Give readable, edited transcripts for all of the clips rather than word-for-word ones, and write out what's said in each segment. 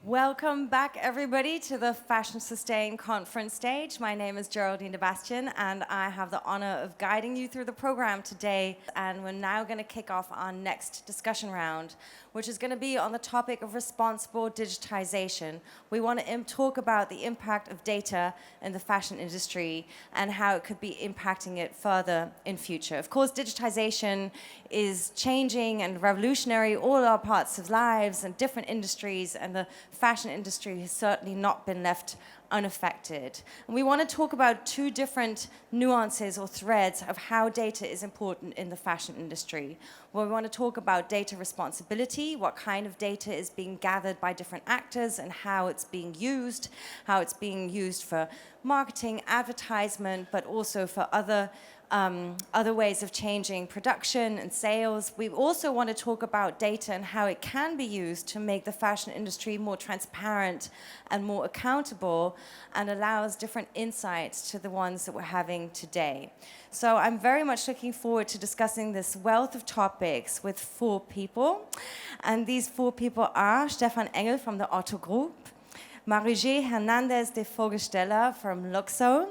Welcome back, everybody, to the Fashionsustain.Conference stage. My name is Geraldine Bastion, and I have the honor of guiding you through the program today. And we're now going to kick off our next discussion round, which is going to be on the topic of responsible digitization. We want to talk about the impact of data in the fashion industry and how it could be impacting it further in future. Of course, digitization is changing and revolutionary all our parts of lives and different industries, and the fashion industry has certainly not been left unaffected. And we want to talk about two different nuances or threads of how data is important in the fashion industry. Well, we want to talk about data responsibility, what kind of data is being gathered by different actors and how it's being used for marketing, advertisement, but also for other ways of changing production and sales. We also want to talk about data and how it can be used to make the fashion industry more transparent and more accountable, and allows different insights to the ones that we're having today. So I'm very much looking forward to discussing this wealth of topics with four people. And these four people are Stephan Engel from the Otto Group, Marjorie Hernández de Vogelsteller from Lukso,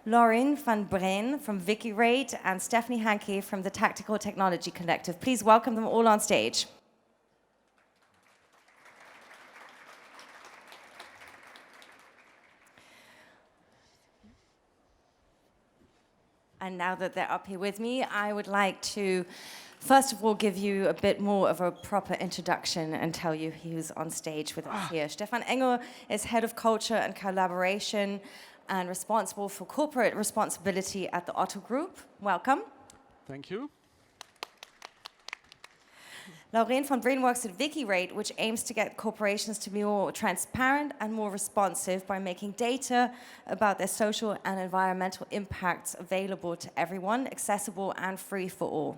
Laureen van Breen from Wikirate, and Stephan Hankey from the Tactical Technology Collective. Please welcome them all on stage. And now that they're up here with me, I would like to, first of all, give you a bit more of a proper introduction and tell you who's on stage with us here. Stephan Engel is Head of Culture and Collaboration and responsible for corporate responsibility at the Otto Group. Welcome. Thank you. Laureen van Breen works at Wikirate, which aims to get corporations to be more transparent and more responsive by making data about their social and environmental impacts available to everyone, accessible and free for all.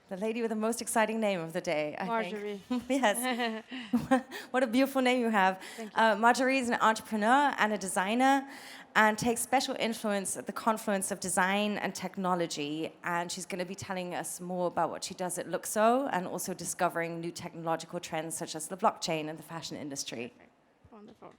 The lady with the most exciting name of the day, I Marjorie. think. Yes. What a beautiful name you have. Marjorie is an entrepreneur and a designer and takes special influence at the confluence of design and technology. And she's going to be telling us more about what she does at Lukso and also discovering new technological trends such as the blockchain in the fashion industry. Wonderful.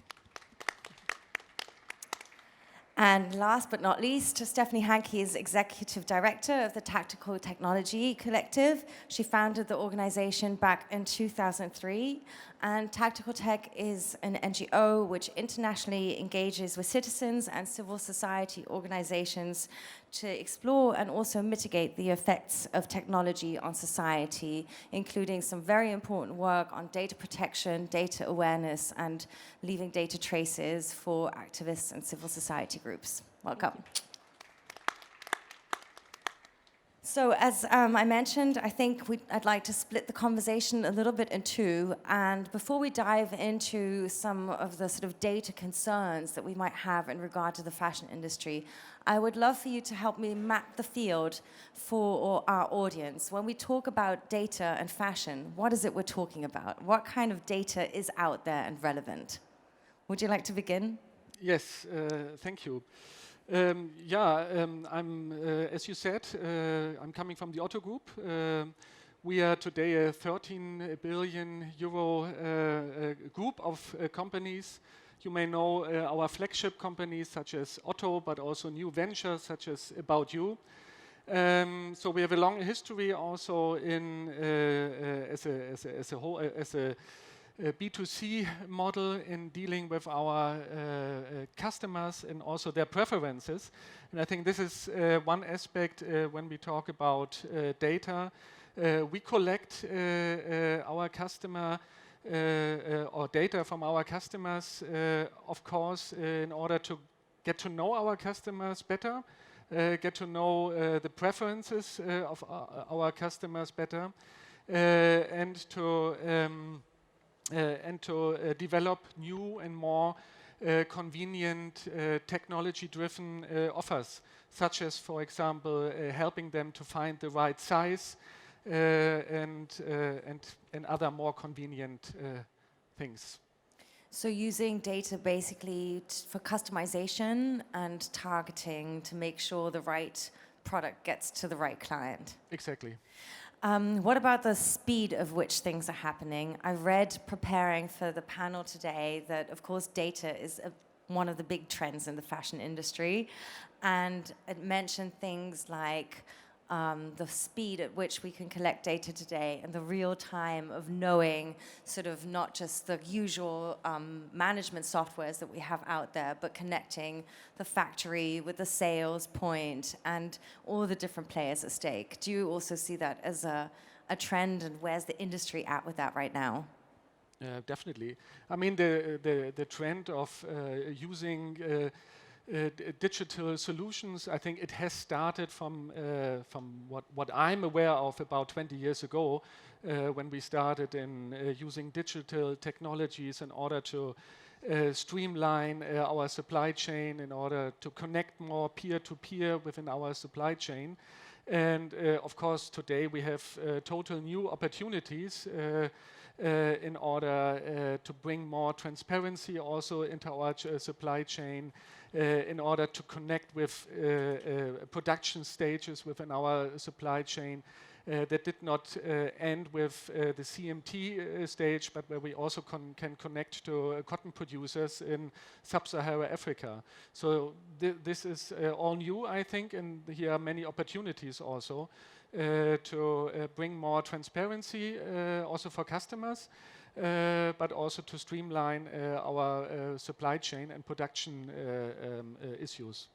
And last but not least, Stephan Hankey is Executive Director of the Tactical Technology Collective. She founded the organization back in 2003. And Tactical Tech is an NGO which internationally engages with citizens and civil society organizations to explore and also mitigate the effects of technology on society, including some very important work on data protection, data awareness, and leaving data traces for activists and civil society groups. Welcome. So as I mentioned, I think I'd like to split the conversation a little bit in two. And before we dive into some of the sort of data concerns that we might have in regard to the fashion industry, I would love for you to help me map the field for our audience. When we talk about data and fashion, what is it we're talking about? What kind of data is out there and relevant? Would you like to begin? Yes, thank you. I'm, as you said, I'm coming from the Otto Group. We are today a 13 billion euro group of companies. You may know our flagship companies such as Otto, but also new ventures such as About You. So we have a long history also in as a B2C model in dealing with our customers and also their preferences. And I think this is one aspect when we talk about data. We collect our customer or data from our customers, of course, in order to get to know our customers better, get to know the preferences of our customers better, and to develop new and more convenient technology-driven offers, such as, for example, helping them to find the right size and other more convenient things. So using data basically for customization and targeting to make sure the right product gets to the right client. Exactly. What about the speed of which things are happening? I read, preparing for the panel today, that of course data is one of the big trends in the fashion industry, and it mentioned things like the speed at which we can collect data today and the real time of knowing sort of not just the usual management softwares that we have out there, but connecting the factory with the sales point and all the different players at stake. Do you also see that as a trend, and where's the industry at with that right now? Definitely. I mean, the trend of using digital solutions, I think it has started from what I'm aware of about 20 years ago, when we started in using digital technologies in order to streamline our supply chain, in order to connect more peer-to-peer within our supply chain. And of course, today we have total new opportunities in order to bring more transparency also into our supply chain, in order to connect with production stages within our supply chain that did not end with the CMT stage, but where we also can connect to cotton producers in sub-Saharan Africa. So this is all new, I think, and here are many opportunities also to bring more transparency also for customers, but also to streamline our supply chain and production issues.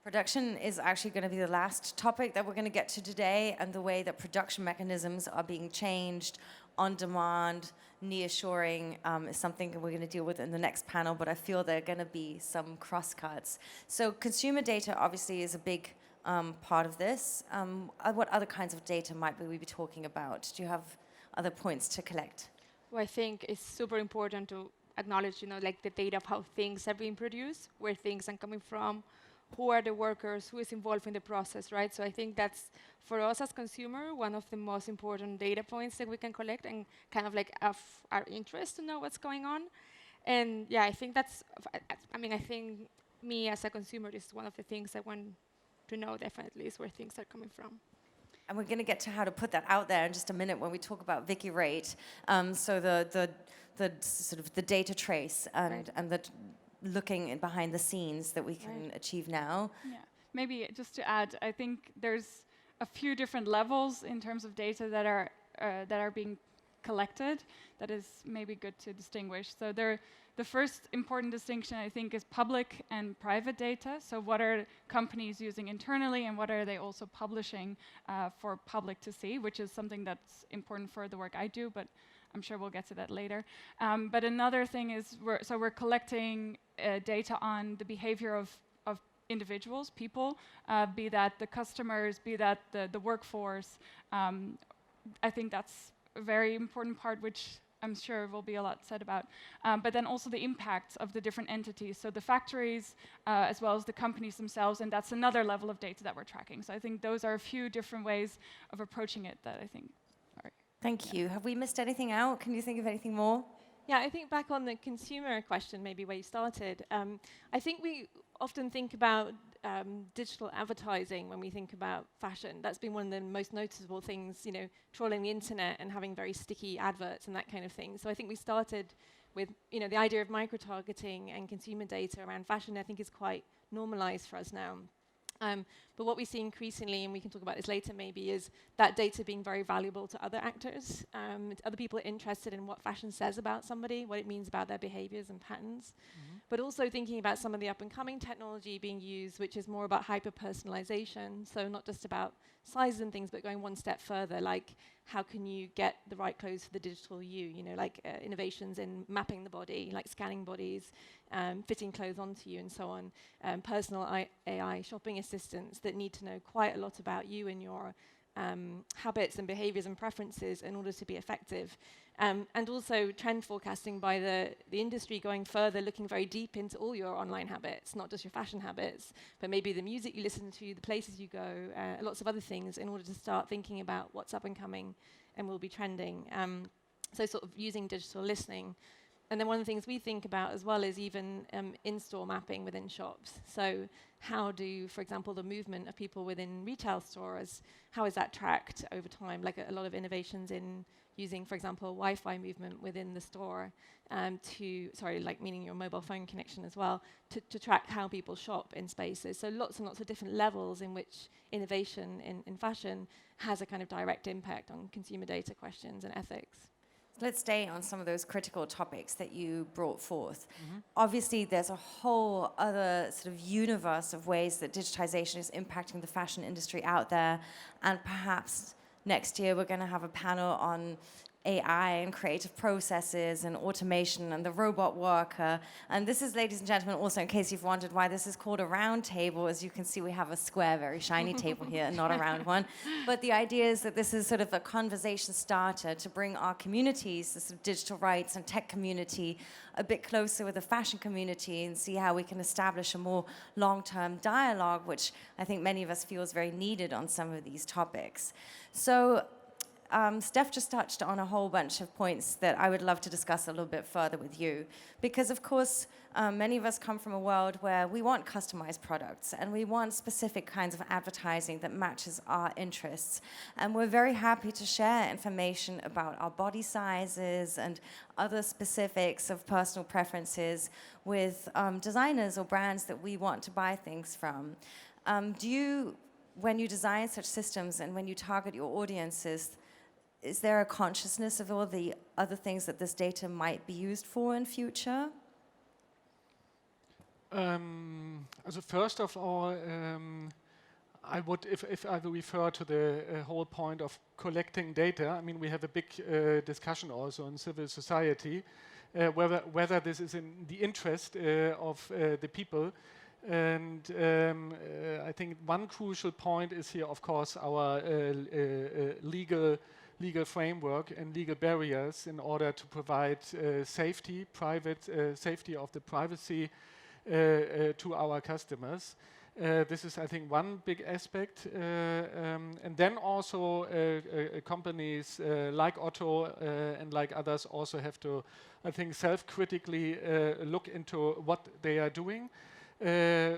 Production is actually going to be the last topic that we're going to get to today, and the way that production mechanisms are being changed on demand, nearshoring is something that we're going to deal with in the next panel, but I feel there are going to be some crosscuts. So consumer data obviously is a big part of this. What other kinds of data might we be talking about? Do you have other points to collect? Well, I think it's super important to acknowledge, like the data of how things are being produced, where things are coming from, who are the workers, who is involved in the process, right? So I think that's, for us as consumer, one of the most important data points that we can collect, and kind of like of our interest to know what's going on. And yeah, I think that's, I think me as a consumer, is one of the things I want to know definitely, is where things are coming from. And we're going to get to how to put that out there in just a minute when we talk about Wikirate. So the sort of the data trace and the looking behind the scenes that we can achieve now. Yeah, maybe just to add, I think there's a few different levels in terms of data that are being collected. That is maybe good to distinguish. So the first important distinction, I think, is public and private data. So what are companies using internally, and what are they also publishing for public to see, which is something that's important for the work I do, but I'm sure we'll get to that later. But another thing is, we're collecting data on the behavior of individuals, people, be that the customers, be that the workforce. I think that's a very important part, which I'm sure will be a lot said about. But then also the impacts of the different entities, so the factories as well as the companies themselves, and that's another level of data that we're tracking. So I think those are a few different ways of approaching it that I think are. Thank you. Have we missed anything out? Can you think of anything more? Yeah, I think back on the consumer question, maybe where you started, I think we often think about digital advertising when we think about fashion. That's been one of the most noticeable things, trawling the internet and having very sticky adverts and that kind of thing. So I think we started with, the idea of micro-targeting and consumer data around fashion, I think is quite normalized for us now. But what we see increasingly, and we can talk about this later maybe, is that data being very valuable to other actors. Other people are interested in what fashion says about somebody, what it means about their behaviors and patterns. Mm-hmm. But also thinking about some of the up-and-coming technology being used, which is more about hyper-personalization. So not just about sizes and things, but going one step further, like how can you get the right clothes for the digital you, like innovations in mapping the body, like scanning bodies, fitting clothes onto you and so on. Personal AI shopping assistants that need to know quite a lot about you and your habits and behaviors and preferences in order to be effective. And also trend forecasting by the industry going further, looking very deep into all your online habits, not just your fashion habits, but maybe the music you listen to, the places you go, lots of other things, in order to start thinking about what's up and coming and will be trending. So sort of using digital listening. And then one of the things we think about as well is even in-store mapping within shops. So how do, for example, the movement of people within retail stores, how is that tracked over time? Like a lot of innovations in using, for example, Wi-Fi movement within the store meaning your mobile phone connection as well, to track how people shop in spaces. So lots and lots of different levels in which innovation in fashion has a kind of direct impact on consumer data questions and ethics. Let's stay on some of those critical topics that you brought forth. Obviously, there's a whole other sort of universe of ways that digitization is impacting the fashion industry out there, and perhaps next year we're going to have a panel on AI and creative processes and automation and the robot worker. And this is, ladies and gentlemen, also in case you've wondered why this is called a round table. As you can see, we have a square, very shiny table here, not a round one. But the idea is that this is sort of a conversation starter to bring our communities, the sort of digital rights and tech community, a bit closer with the fashion community and see how we can establish a more long-term dialogue, which I think many of us feel is very needed on some of these topics. So Steph just touched on a whole bunch of points that I would love to discuss a little bit further with you. Because, of course, many of us come from a world where we want customized products and we want specific kinds of advertising that matches our interests. And we're very happy to share information about our body sizes and other specifics of personal preferences with designers or brands that we want to buy things from. When you design such systems and when you target your audiences, is there a consciousness of all the other things that this data might be used for in future? So first of all, I would, if I refer to the whole point of collecting data, I mean, we have a big discussion also in civil society, whether this is in the interest of the people. And I think one crucial point is here, of course, our legal framework and legal barriers in order to provide safety, private safety of the privacy to our customers. This is, I think, one big aspect. And then also companies like Otto and like others also have to, I think, self-critically look into what they are doing.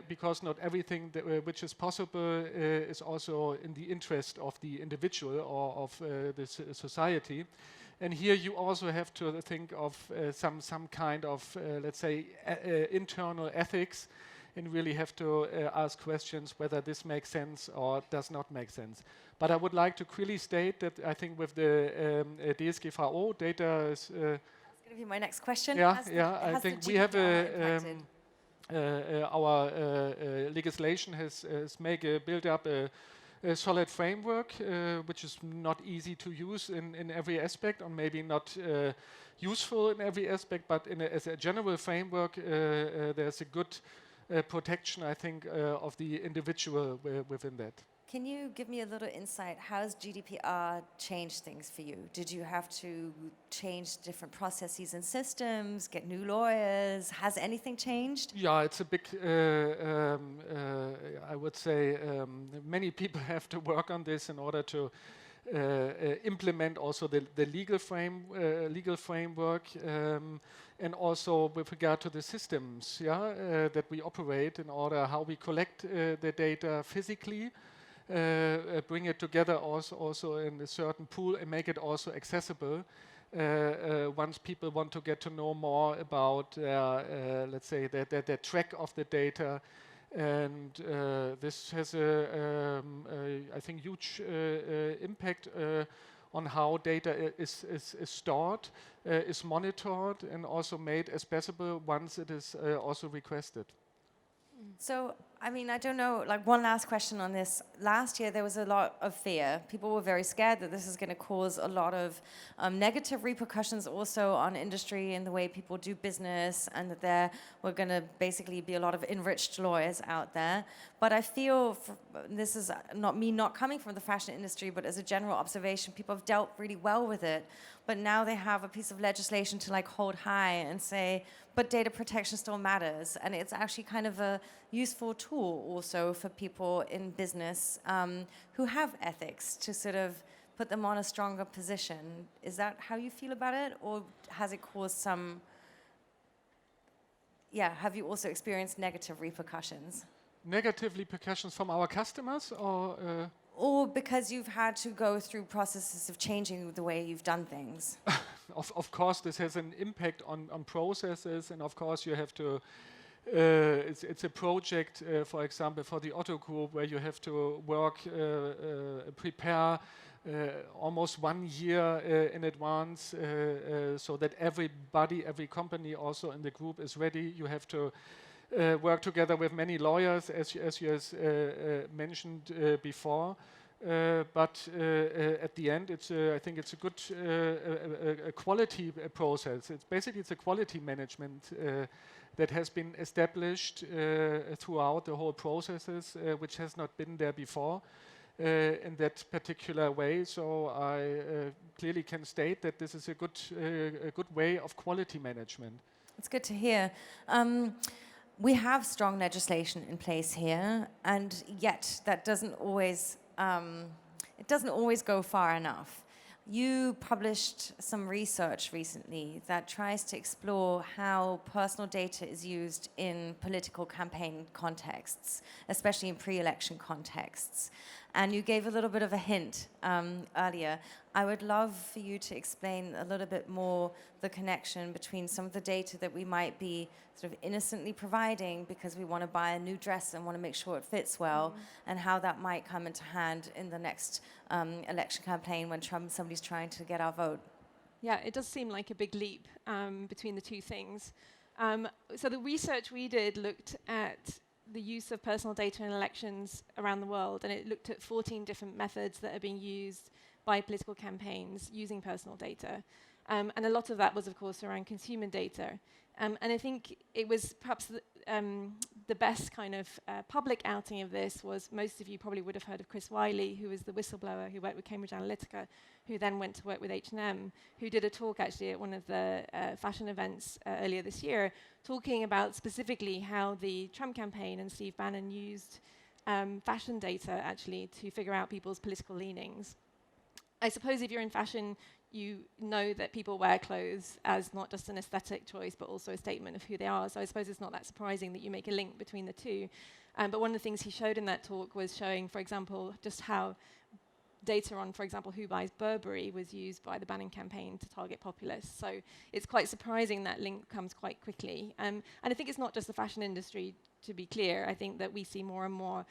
Because not everything which is possible is also in the interest of the individual or of the society. And here you also have to think of some kind of, let's say, internal ethics, and really have to ask questions whether this makes sense or does not make sense. But I would like to clearly state that I think with the DSGVO data is... That's going to be my next question. I think we have our legislation has built up a solid framework, which is not easy to use in every aspect, or maybe not useful in every aspect, but as a general framework, there's a good protection, I think, of the individual within that. Can you give me a little insight? How has GDPR changed things for you? Did you have to change different processes and systems, get new lawyers? Has anything changed? Yeah, it's a big, I would say, many people have to work on this in order to implement also the legal framework, and also with regard to the systems that we operate in order how we collect the data physically, bring it together also in a certain pool and make it also accessible once people want to get to know more about, let's say, the track of the data. And this has I think, huge impact on how data is stored, is monitored, and also made accessible once it is also requested. So, I mean, I don't know, like one last question on this. Last year, there was a lot of fear. People were very scared that this is going to cause a lot of negative repercussions also on industry and the way people do business, and that there were going to basically be a lot of enriched lawyers out there. But I feel, this is not me not coming from the fashion industry, but as a general observation, people have dealt really well with it. But now they have a piece of legislation to like hold high and say, but data protection still matters. And it's actually kind of a useful tool also for people in business who have ethics to sort of put them on a stronger position. Is that how you feel about it? Or has it caused some yeah, have you also experienced negative repercussions? Negative repercussions from our customers, Or because you've had to go through processes of changing the way you've done things? of course, this has an impact on processes, and of course, you have to. It's a project, for example, for the Otto group, where you have to work, prepare almost 1 year in advance, so that every company also in the group is ready. You have to work together with many lawyers, as you mentioned before. But at the end, I think it's a good a quality process. It's a quality management that has been established throughout the whole processes, which has not been there before in that particular way. So I clearly can state that this is a good way of quality management. It's good to hear. We have strong legislation in place here, and yet that doesn't always go far enough. You published some research recently that tries to explore how personal data is used in political campaign contexts, especially in pre-election contexts. And you gave a little bit of a hint earlier. I would love for you to explain a little bit more the connection between some of the data that we might be sort of innocently providing because we want to buy a new dress and want to make sure it fits well, and how that might come into hand in the next election campaign when somebody's trying to get our vote. Yeah, it does seem like a big leap between the two things. So the research we did looked at the use of personal data in elections around the world, and it looked at 14 different methods that are being used by political campaigns using personal data. And a lot of that was, of course, around consumer data. And I think it was perhaps the best kind of public outing of this was, most of you probably would have heard of Chris Wiley, who was the whistleblower who worked with Cambridge Analytica, who then went to work with H&M, who did a talk actually at one of the fashion events earlier this year, talking about specifically how the Trump campaign and Steve Bannon used fashion data actually to figure out people's political leanings. I suppose if you're in fashion, you know that people wear clothes as not just an aesthetic choice, but also a statement of who they are. So I suppose it's not that surprising that you make a link between the two. But one of the things he showed in that talk was showing, for example, just how data on, for example, who buys Burberry was used by the Bannon campaign to target populists. So it's quite surprising that link comes quite quickly. And I think it's not just the fashion industry, to be clear. I think that we see more and more,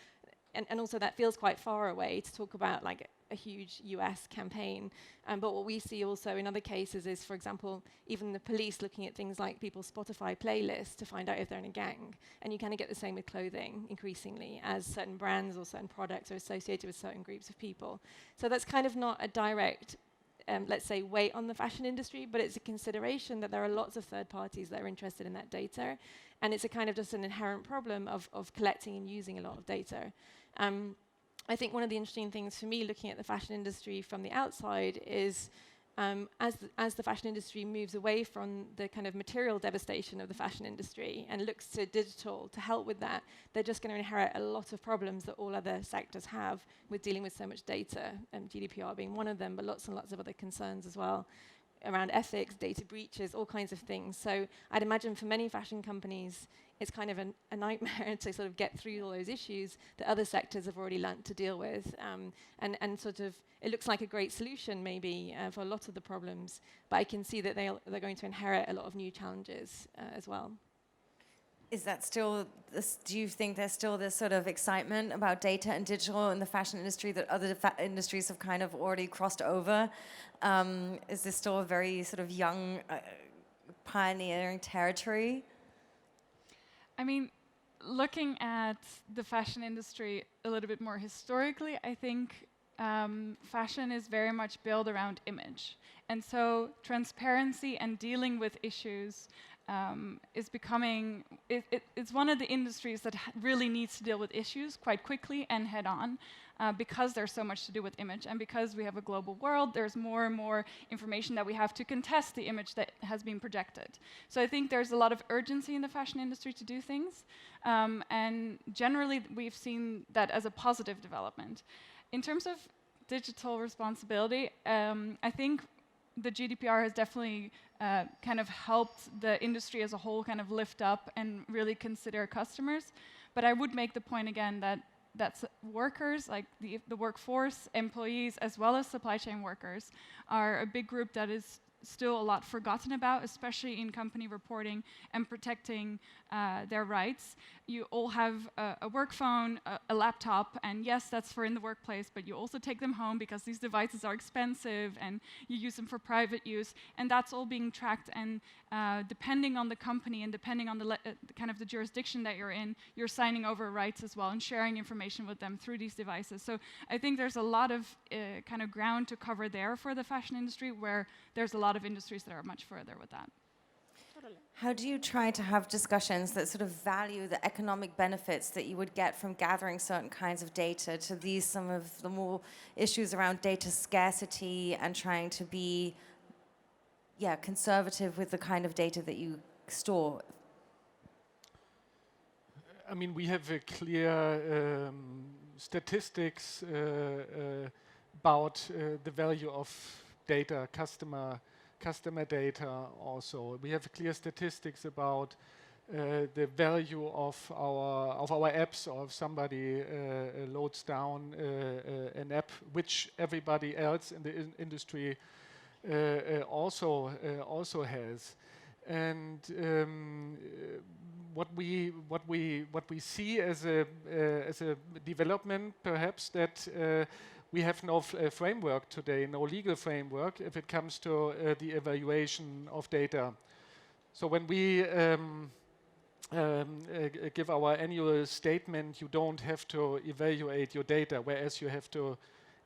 and also that feels quite far away to talk about like a huge US campaign. But what we see also in other cases is, for example, even the police looking at things like people's Spotify playlists to find out if they're in a gang. And you kind of get the same with clothing increasingly, as certain brands or certain products are associated with certain groups of people. So that's kind of not a direct, let's say, weight on the fashion industry, but it's a consideration that there are lots of third parties that are interested in that data. And it's a kind of just an inherent problem of collecting and using a lot of data. I think one of the interesting things for me looking at the fashion industry from the outside is as the fashion industry moves away from the kind of material devastation of the fashion industry and looks to digital to help with that, they're just going to inherit a lot of problems that all other sectors have with dealing with so much data, GDPR being one of them, but lots and lots of other concerns as well around ethics, data breaches, all kinds of things. So I'd imagine for many fashion companies, it's kind of a nightmare to sort of get through all those issues that other sectors have already learnt to deal with. And sort of, it looks like a great solution maybe for a lot of the problems, but I can see that they're going to inherit a lot of new challenges as well. Is that still, do you think there's still this sort of excitement about data and digital in the fashion industry that other industries have kind of already crossed over? Is this still a very sort of young, pioneering territory? I mean, looking at the fashion industry a little bit more historically, I think fashion is very much built around image. And so transparency and dealing with issues is becoming, it's one of the industries that really needs to deal with issues quite quickly and head on because there's so much to do with image, and because we have a global world, there's more and more information that we have to contest the image that has been projected. So I think there's a lot of urgency in the fashion industry to do things, and generally we've seen that as a positive development. In terms of digital responsibility, I think the GDPR has definitely kind of helped the industry as a whole kind of lift up and really consider customers. But I would make the point again that that's workers, like the workforce, employees, as well as supply chain workers, are a big group that is still a lot forgotten about, especially in company reporting and protecting their rights. You all have a work phone, a laptop, and yes, that's for in the workplace, but you also take them home because these devices are expensive and you use them for private use, and that's all being tracked. And depending on the company and depending on the kind of the jurisdiction that you're in, you're signing over rights as well and sharing information with them through these devices. So I think there's a lot of kind of ground to cover there for the fashion industry, where there's a lot of industries that are much further with that. How do you try to have discussions that sort of value the economic benefits that you would get from gathering certain kinds of data to these, some of the more issues around data scarcity and trying to be, conservative with the kind of data that you store? I mean, we have a clear statistics about the value of data, customer data also. We have clear statistics about the value of our apps, or if somebody loads down an app, which everybody else in the industry also has. And what we see as a development, perhaps, that we have no framework today, no legal framework, if it comes to the evaluation of data. So when we give our annual statement, you don't have to evaluate your data, whereas you have to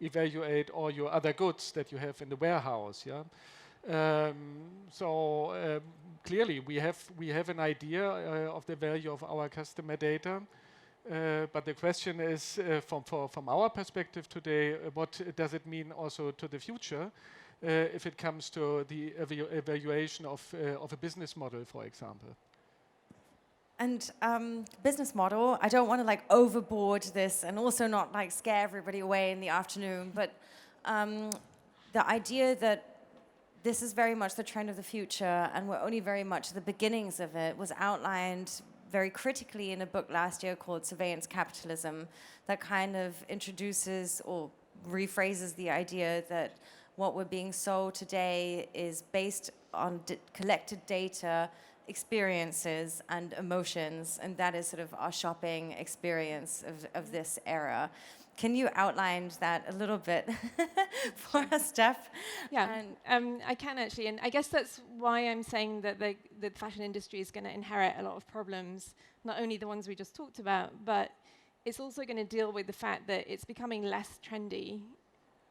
evaluate all your other goods that you have in the warehouse. Clearly, we have an idea of the value of our customer data. But the question is, from our perspective today, what does it mean also to the future if it comes to the evaluation of a business model, for example? And business model, I don't want to like overboard this and also not like scare everybody away in the afternoon, but the idea that this is very much the trend of the future and we're only very much the beginnings of it was outlined very critically in a book last year called Surveillance Capitalism, that kind of introduces or rephrases the idea that what we're being sold today is based on collected data, experiences, and emotions, and that is sort of our shopping experience of this era. Can you outline that a little bit for us, Steph? Yeah, I can actually, and I guess that's why I'm saying that the fashion industry is going to inherit a lot of problems, not only the ones we just talked about, but it's also going to deal with the fact that it's becoming less trendy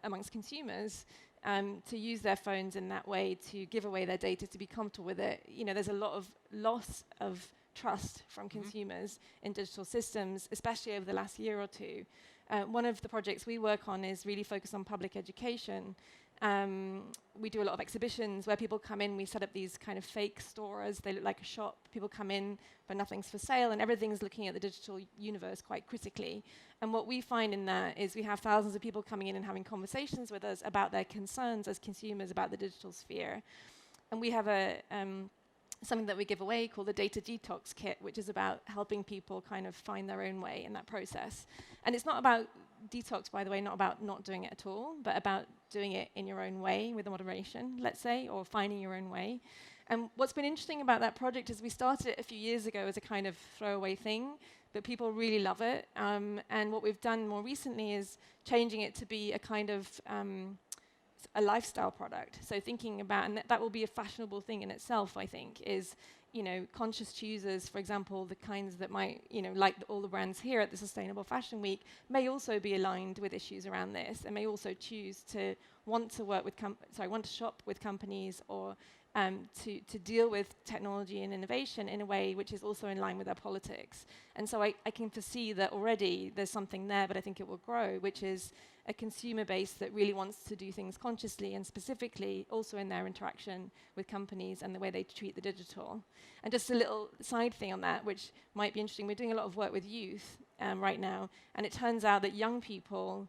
amongst consumers to use their phones in that way, to give away their data, to be comfortable with it. You know, there's a lot of loss of trust from consumers in digital systems, especially over the last year or two. One of the projects we work on is really focused on public education. We do a lot of exhibitions where people come in, we set up these kind of fake stores, they look like a shop, people come in but nothing's for sale and everything's looking at the digital universe quite critically. And what we find in that is we have thousands of people coming in and having conversations with us about their concerns as consumers about the digital sphere. And we have something that we give away called the Data Detox Kit, which is about helping people kind of find their own way in that process. And it's not about detox, by the way, not about not doing it at all, but about doing it in your own way with a moderation, let's say, or finding your own way. And what's been interesting about that project is we started it a few years ago as a kind of throwaway thing, but people really love it. And what we've done more recently is changing it to be a kind of a lifestyle product. So thinking about, and that will be a fashionable thing in itself, I think, is, you know, conscious choosers, for example, the kinds that might, you know, like all the brands here at the Sustainable Fashion Week, may also be aligned with issues around this, and may also choose to want to work with, want to shop with companies, or to deal with technology and innovation in a way which is also in line with their politics. And so I can foresee that already there's something there, but I think it will grow, which is a consumer base that really wants to do things consciously and specifically also in their interaction with companies and the way they treat the digital. And just a little side thing on that, which might be interesting, we're doing a lot of work with youth right now, and it turns out that young people,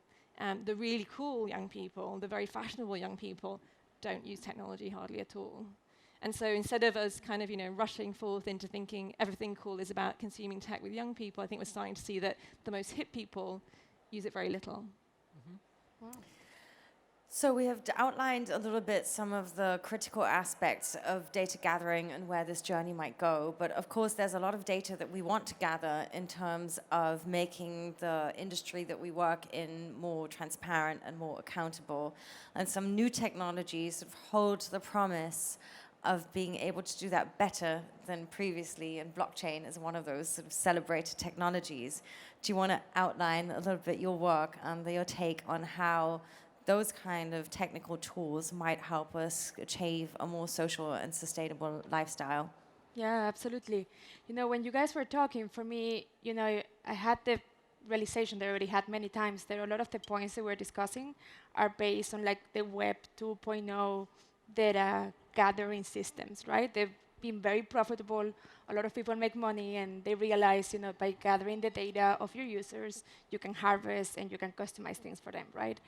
the really cool young people, the very fashionable young people, don't use technology hardly at all. And so instead of us kind of, rushing forth into thinking everything cool is about consuming tech with young people, I think we're starting to see that the most hip people use it very little. Wow. So we have outlined a little bit some of the critical aspects of data gathering and where this journey might go. But of course, there's a lot of data that we want to gather in terms of making the industry that we work in more transparent and more accountable. And some new technologies sort of hold the promise of being able to do that better than previously, and blockchain is one of those sort of celebrated technologies. Do you want to outline a little bit your work and your take on how those kind of technical tools might help us achieve a more social and sustainable lifestyle? Yeah, absolutely. When you guys were talking, for me, I had the realization that I already had many times that a lot of the points that we're discussing are based on like the Web 2.0 data gathering systems, right? They've been very profitable. A lot of people make money, and they realize, by gathering the data of your users, you can harvest and you can customize things for them, right?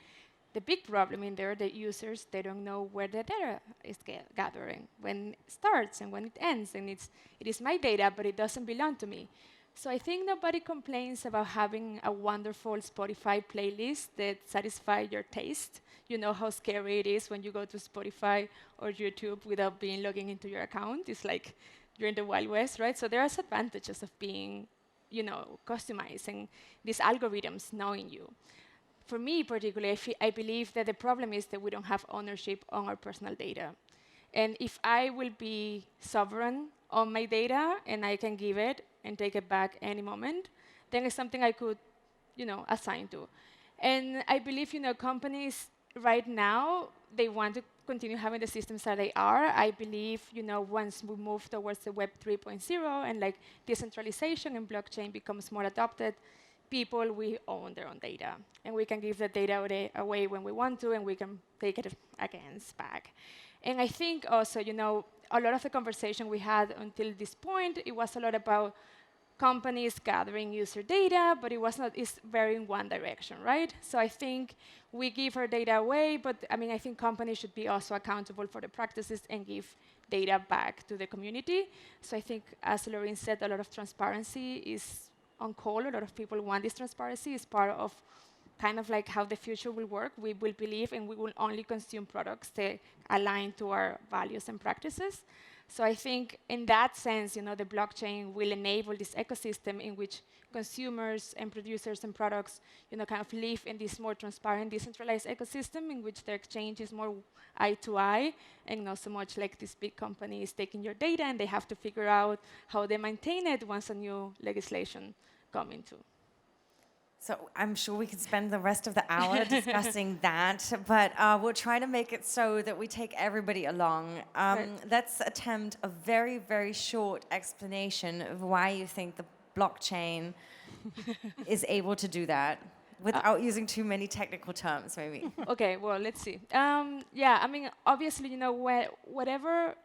The big problem in there, the users, they don't know where the data is gathering, when it starts and when it ends, and it is my data, but it doesn't belong to me. So I think nobody complains about having a wonderful Spotify playlist that satisfies your taste. You know how scary it is when you go to Spotify or YouTube without being logging into your account. It's like you're in the Wild West, right? So there are advantages of being, customized and these algorithms knowing you. For me particularly, I believe that the problem is that we don't have ownership on our personal data. And if I will be sovereign on my data and I can give it and take it back any moment, then it's something I could, assign to. And I believe, companies right now, they want to continue having the systems that they are. I believe, once we move towards the Web 3.0 and like decentralization and blockchain becomes more adopted, people, we own their own data. And we can give the data away when we want to, and we can take it back. And I think also, a lot of the conversation we had until this point, it was a lot about companies gathering user data, but it's very in one direction, right? So I think we give our data away, but I think companies should be also accountable for the practices and give data back to the community. So I think, as Laureen said, a lot of transparency is on call. A lot of people want this transparency. It's part of kind of like how the future will work. We will believe and we will only consume products that align to our values and practices. So I think in that sense, the blockchain will enable this ecosystem in which consumers and producers and products, kind of live in this more transparent, decentralized ecosystem in which the exchange is more eye to eye and not so much like this big company is taking your data and they have to figure out how they maintain it once a new legislation comes into. So I'm sure we could spend the rest of the hour discussing that, but we'll try to make it so that we take everybody along. Right. Let's attempt a very, very short explanation of why you think the blockchain is able to do that without using too many technical terms, maybe. Okay, well, let's see. Obviously, whatever,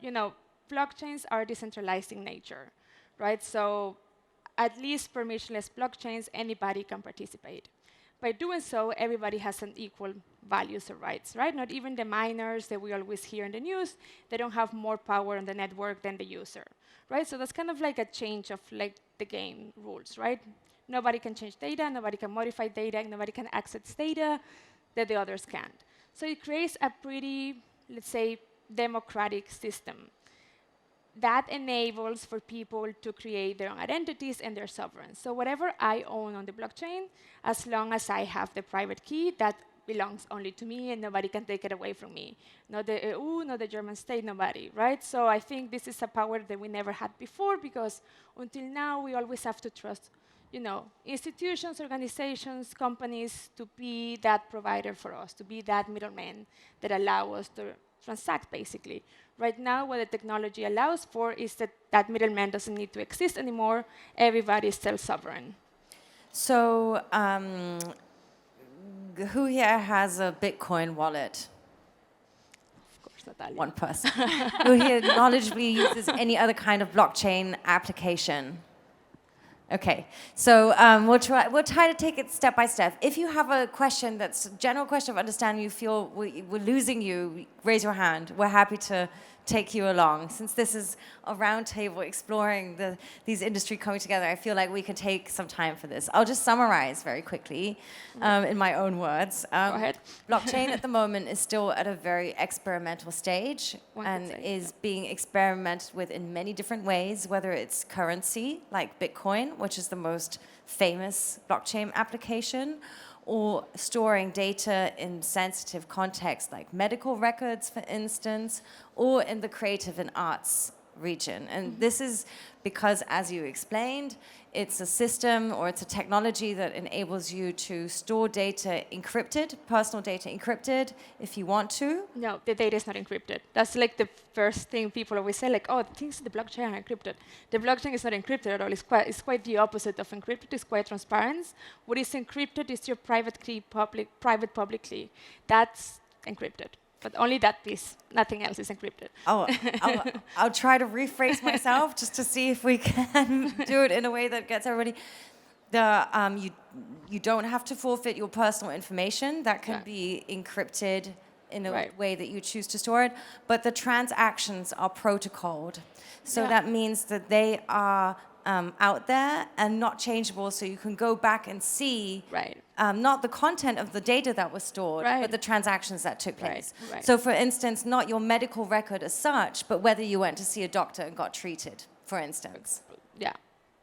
blockchains are decentralized in nature, right? So at least permissionless blockchains, anybody can participate. By doing so, everybody has an equal values or rights, right? Not even the miners that we always hear in the news, they don't have more power on the network than the user, right? So that's kind of like a change of like the game rules, right? Nobody can change data, nobody can modify data, and nobody can access data that the others can't. So it creates a pretty, let's say, democratic system that enables for people to create their own identities and their sovereign. So whatever I own on the blockchain, as long as I have the private key, that belongs only to me and nobody can take it away from me. Not the EU, not the German state, nobody, right? So I think this is a power that we never had before because until now we always have to trust, institutions, organizations, companies to be that provider for us, to be that middleman that allow us to transact, basically. Right now, what the technology allows for is that that middleman doesn't need to exist anymore. Everybody is still sovereign. So, who here has a Bitcoin wallet? Of course, Natalia. One person. Who here knowledgeably uses any other kind of blockchain application? Okay, so we'll try to take it step by step. If you have a question that's a general question of understanding, you feel we're losing you, raise your hand. We're happy to take you along. Since this is a roundtable exploring these industry coming together, I feel like we can take some time for this. I'll just summarize very quickly in my own words. Go ahead. Blockchain at the moment is still at a very experimental stage and is being experimented with in many different ways, whether it's currency, like Bitcoin, which is the most famous blockchain application, or storing data in sensitive contexts like medical records, for instance, or in the creative and arts region. And this is because, as you explained, it's a system or it's a technology that enables you to store data encrypted, personal data encrypted, if you want to. No, the data is not encrypted. That's like the first thing people always say, like, oh, things in the blockchain are encrypted. The blockchain is not encrypted at all. It's quite the opposite of encrypted. It's quite transparent. What is encrypted is your private key, private public key. That's encrypted. But only that piece, nothing else is encrypted. I'll try to rephrase myself just to see if we can do it in a way that gets everybody. You don't have to forfeit your personal information. That can be encrypted in a way that you choose to store it. But the transactions are protocoled. So that means that they are out there and not changeable, so you can go back and see not the content of the data that was stored, but the transactions that took place. So for instance, not your medical record as such, but whether you went to see a doctor and got treated, for instance. Yeah.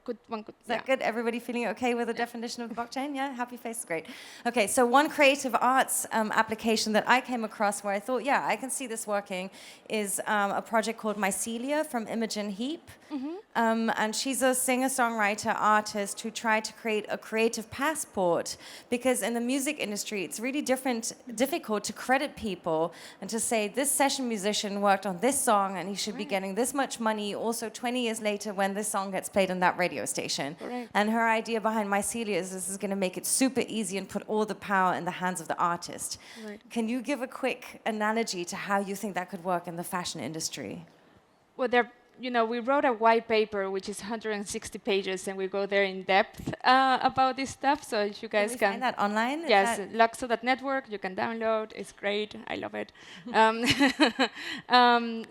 Good one. Is that good? Everybody feeling okay with the definition of blockchain? Yeah, happy face, great. Okay, so one creative arts application that I came across where I thought, yeah, I can see this working is a project called Mycelia from Imogen Heap. And she's a singer-songwriter artist who tried to create a creative passport, because in the music industry, it's really difficult to credit people and to say this session musician worked on this song and he should be getting this much money also 20 years later when this song gets played on that radio station. And her idea behind Mycelia is this is going to make it super easy and put all the power in the hands of the artist. Can you give a quick analogy to how you think that could work in the fashion industry? Well, we wrote a white paper, which is 160 pages, and we go there in depth about this stuff. So if you guys can find that online? Yes, Lukso.network. You can download. It's great. I love it.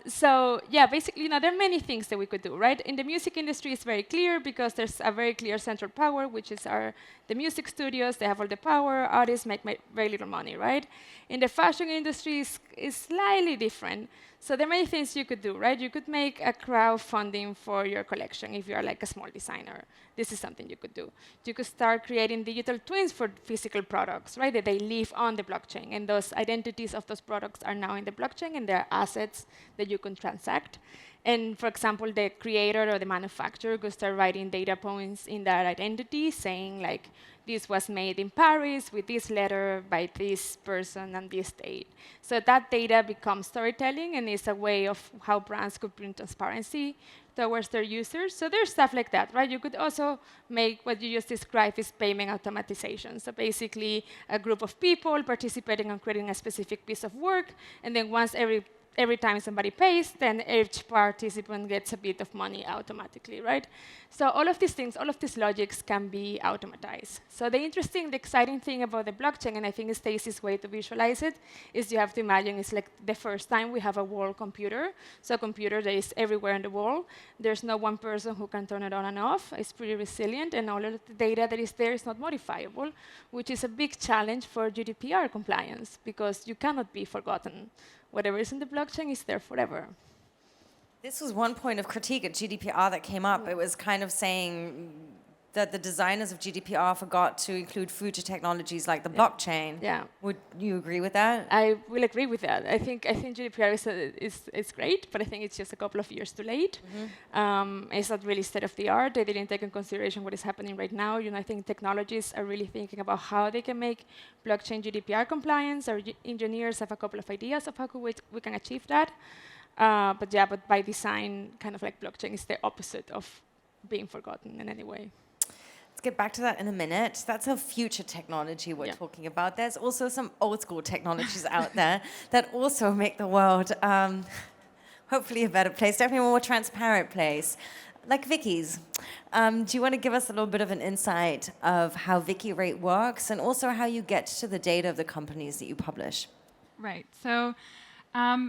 So yeah, basically, there are many things that we could do, right? In the music industry, it's very clear because there's a very clear central power, which is the music studios. They have all the power. Artists make very little money, right? In the fashion industry, it's slightly different. So there are many things you could do, right? You could make a crowdfunding for your collection if you are like a small designer. This is something you could do. You could start creating digital twins for physical products, right? That they live on the blockchain. And those identities of those products are now in the blockchain, and they're assets that you can transact. And for example, the creator or the manufacturer could start writing data points in that identity, saying like, this was made in Paris with this letter by this person and this date. So that data becomes storytelling and is a way of how brands could bring transparency towards their users. So there's stuff like that, right? You could also make what you just described as payment automatization. So basically a group of people participating on creating a specific piece of work, and then once every time somebody pays, then each participant gets a bit of money automatically, right? So all of these things, all of these logics can be automatized. So the exciting thing about the blockchain, and I think it's the easiest way to visualize it, is you have to imagine it's like the first time we have a world computer. So a computer that is everywhere in the world. There's no one person who can turn it on and off. It's pretty resilient, and all of the data that is there is not modifiable, which is a big challenge for GDPR compliance, because you cannot be forgotten. Whatever is in the blockchain is there forever. This was one point of critique at GDPR that came up. It was kind of saying that the designers of GDPR forgot to include future technologies like the blockchain. Yeah. Would you agree with that? I will agree with that. I think GDPR is great, but I think it's just a couple of years too late. It's not really state of the art. They didn't take in consideration what is happening right now. I think technologists are really thinking about how they can make blockchain GDPR compliance. Our engineers have a couple of ideas of how we can achieve that. But by design, kind of like blockchain is the opposite of being forgotten in any way. Let's get back to that in a minute. That's a future technology we're talking about. There's also some old school technologies out there that also make the world hopefully a better place, definitely a more transparent place. like wikis. Do you want to give us a little bit of an insight of how Wikirate works and also how you get to the data of the companies that you publish? Right. So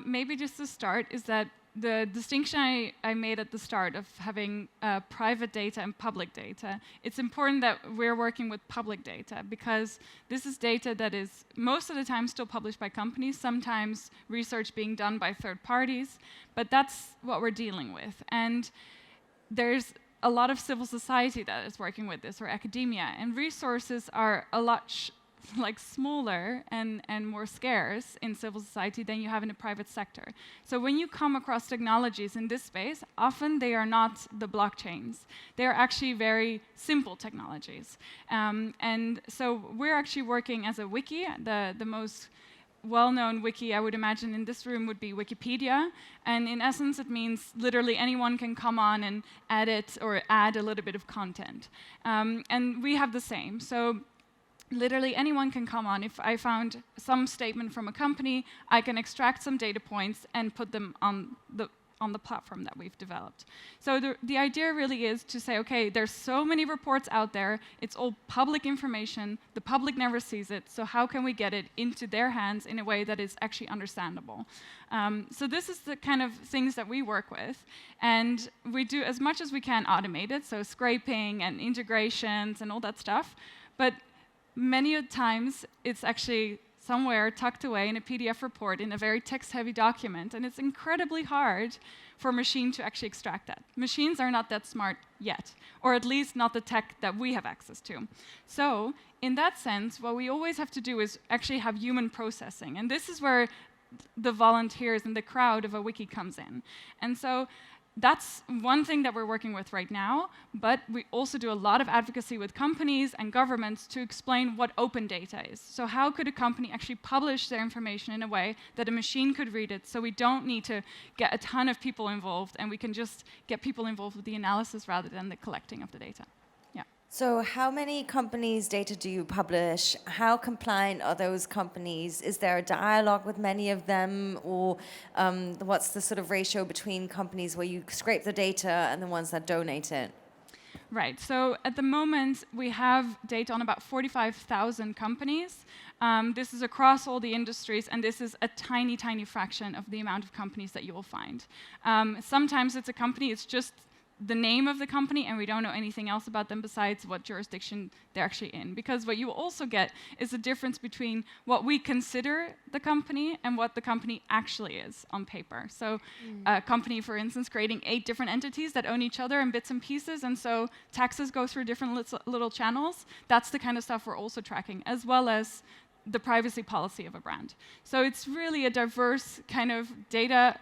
maybe just to start is that the distinction I made at the start of having private data and public data, it's important that we're working with public data because this is data that is most of the time still published by companies, sometimes research being done by third parties, but that's what we're dealing with. And there's a lot of civil society that is working with this, or academia, and resources are a lot smaller and more scarce in civil society than you have in the private sector. So when you come across technologies in this space, often they are not the blockchains. They are actually very simple technologies. And so we're actually working as a wiki. The most well-known wiki I would imagine in this room would be Wikipedia. And in essence, it means literally anyone can come on and edit or add a little bit of content. And we have the same. So literally anyone can come on. If I found some statement from a company, I can extract some data points and put them on the platform that we've developed. So the idea really is to say, okay, there's so many reports out there, it's all public information, the public never sees it, so how can we get it into their hands in a way that is actually understandable? So this is the kind of things that we work with, and we do as much as we can automate it, so scraping and integrations and all that stuff, but many times it's actually somewhere tucked away in a PDF report in a very text-heavy document, and it's incredibly hard for a machine to actually extract that. Machines are not that smart yet, or at least not the tech that we have access to. So in that sense, what we always have to do is actually have human processing, and this is where the volunteers and the crowd of a wiki comes in. And so that's one thing that we're working with right now, but we also do a lot of advocacy with companies and governments to explain what open data is. So how could a company actually publish their information in a way that a machine could read it, so we don't need to get a ton of people involved, and we can just get people involved with the analysis rather than the collecting of the data. So how many companies' data do you publish? How compliant are those companies? Is there a dialogue with many of them? Or what's the sort of ratio between companies where you scrape the data and the ones that donate it? Right. So at the moment, we have data on about 45,000 companies. This is across all the industries, and this is a tiny, tiny fraction of the amount of companies that you will find. Sometimes it's a company, it's just the name of the company, and we don't know anything else about them besides what jurisdiction they're actually in. Because what you also get is a difference between what we consider the company and what the company actually is on paper. So a company, for instance, creating 8 different entities that own each other in bits and pieces, and so taxes go through different little channels. That's the kind of stuff we're also tracking, as well as the privacy policy of a brand. So it's really a diverse kind of data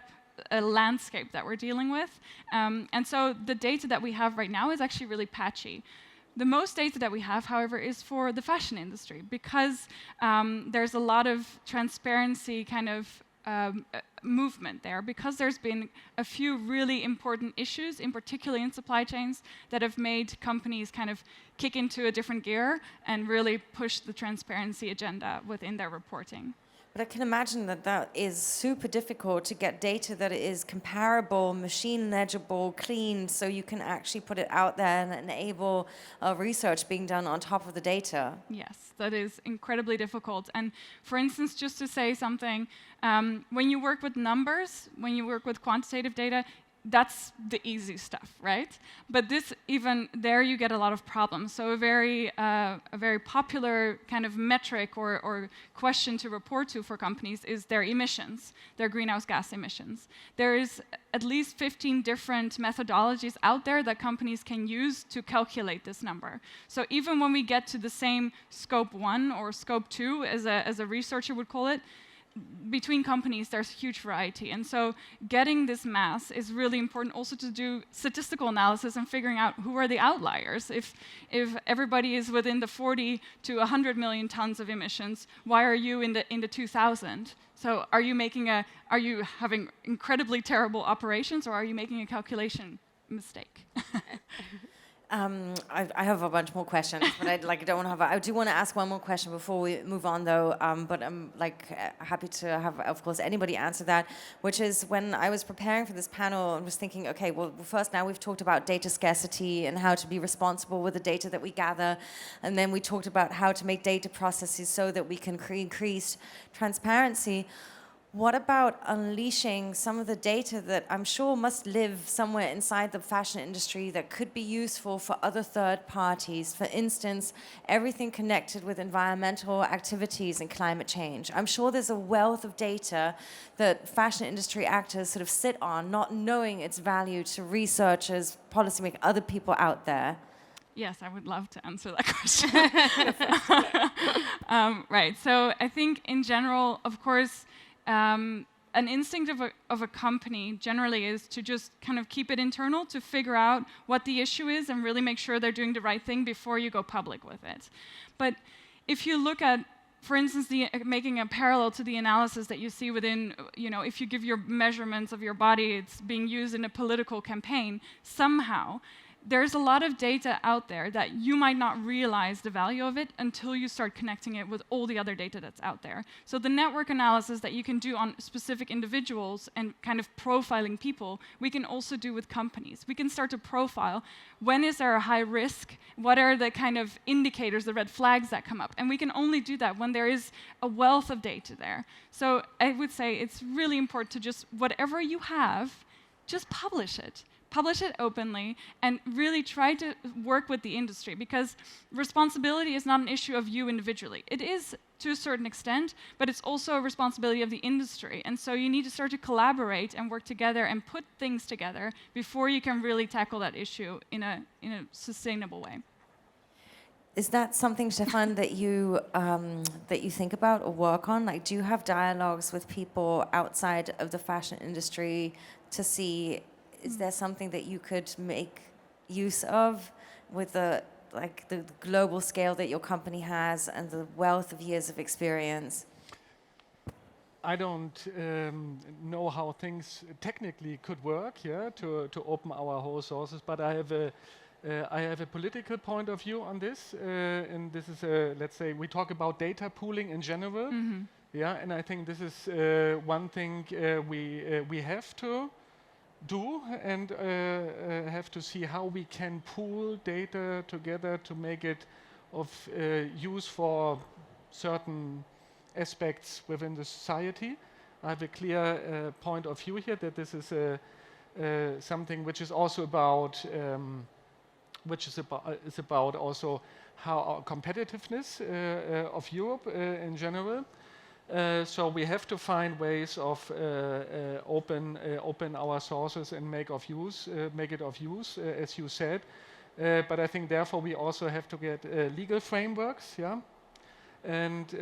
landscape that we're dealing with. And so the data that we have right now is actually really patchy. The most data that we have, however, is for the fashion industry, because there's a lot of transparency kind of movement there, because there's been a few really important issues, in particular in supply chains, that have made companies kind of kick into a different gear and really push the transparency agenda within their reporting. But I can imagine that that is super difficult to get data that is comparable, machine legible, clean, so you can actually put it out there and enable research being done on top of the data. Yes, that is incredibly difficult. And for instance, just to say something, when you work with numbers, when you work with quantitative data, that's the easy stuff, right? But this, even there, you get a lot of problems. So a very popular kind of metric or question to report to for companies is their emissions, their greenhouse gas emissions. There's at least 15 different methodologies out there that companies can use to calculate this number. So even when we get to the same scope 1 or scope 2, as a researcher would call it, between companies, there's huge variety. And so getting this mass is really important also to do statistical analysis and figuring out who are the outliers. If everybody is within the 40 to 100 million tons of emissions, why are you in the 2000? So are you having incredibly terrible operations, or are you making a calculation mistake? I have a bunch more questions, but I don't want to have. I do want to ask one more question before we move on, though. But I'm happy to have, of course, anybody answer that. Which is when I was preparing for this panel and was thinking, okay, well, first now we've talked about data scarcity and how to be responsible with the data that we gather, and then we talked about how to make data processes so that we can increase transparency. What about unleashing some of the data that I'm sure must live somewhere inside the fashion industry that could be useful for other third parties? For instance, everything connected with environmental activities and climate change. I'm sure there's a wealth of data that fashion industry actors sort of sit on, not knowing its value to researchers, policymakers, other people out there. Yes, I would love to answer that question. Right, so I think in general, of course, an instinct of a company generally is to just kind of keep it internal, to figure out what the issue is and really make sure they're doing the right thing before you go public with it. But if you look at, for instance, making a parallel to the analysis that you see within, if you give your measurements of your body, it's being used in a political campaign, somehow there's a lot of data out there that you might not realize the value of it until you start connecting it with all the other data that's out there. So the network analysis that you can do on specific individuals and kind of profiling people, we can also do with companies. We can start to profile when is there a high risk, what are the kind of indicators, the red flags that come up. And we can only do that when there is a wealth of data there. So I would say it's really important to just, whatever you have, just publish it. Publish it openly and really try to work with the industry, because responsibility is not an issue of you individually. It is to a certain extent, but it's also a responsibility of the industry. And so you need to start to collaborate and work together and put things together before you can really tackle that issue in a sustainable way. Is that something, Stephan, that you think about or work on? Like, do you have dialogues with people outside of the fashion industry to see, is there something that you could make use of with the global scale that your company has and the wealth of years of experience? I don't know how things technically could work, to open our whole sources, but I have a political point of view on this, and this is, let's say, we talk about data pooling in general, and I think this is one thing we have to do, and have to see how we can pool data together to make it of use for certain aspects within the society. I have a clear point of view here that this is something which is also about is about also how our competitiveness of Europe in general. So we have to find ways of open our sources and make it of use, as you said. But I think therefore we also have to get legal frameworks, and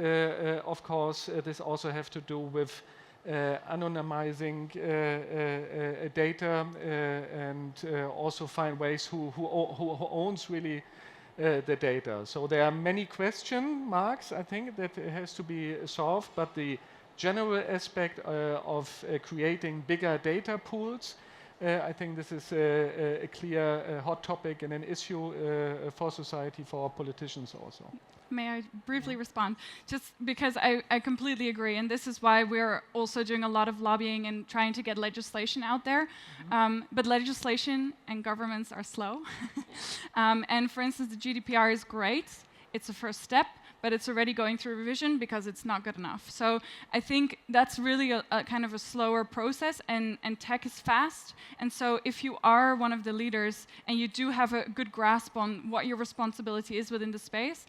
of course this also have to do with anonymizing data, and also find ways who owns really the data. So there are many question marks, I think, that has to be solved, but the general aspect of creating bigger data pools, I think this is a clear hot topic and an issue for society, for our politicians also. May I briefly respond? Just because I completely agree, and this is why we're also doing a lot of lobbying and trying to get legislation out there. But legislation and governments are slow. And for instance, the GDPR is great. It's a first step, but it's already going through revision because it's not good enough. So I think that's really a kind of a slower process, and tech is fast. And so if you are one of the leaders and you do have a good grasp on what your responsibility is within the space,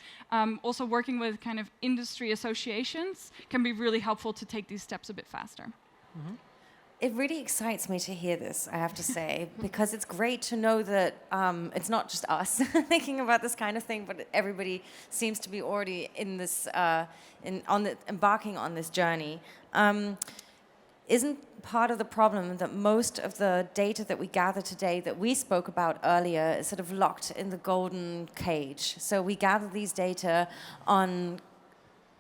also working with kind of industry associations can be really helpful to take these steps a bit faster. It really excites me to hear this, I have to say, because it's great to know that it's not just us thinking about this kind of thing, but everybody seems to be already in this, embarking on this journey. Isn't part of the problem that most of the data that we gather today that we spoke about earlier is sort of locked in the golden cage? So we gather these data on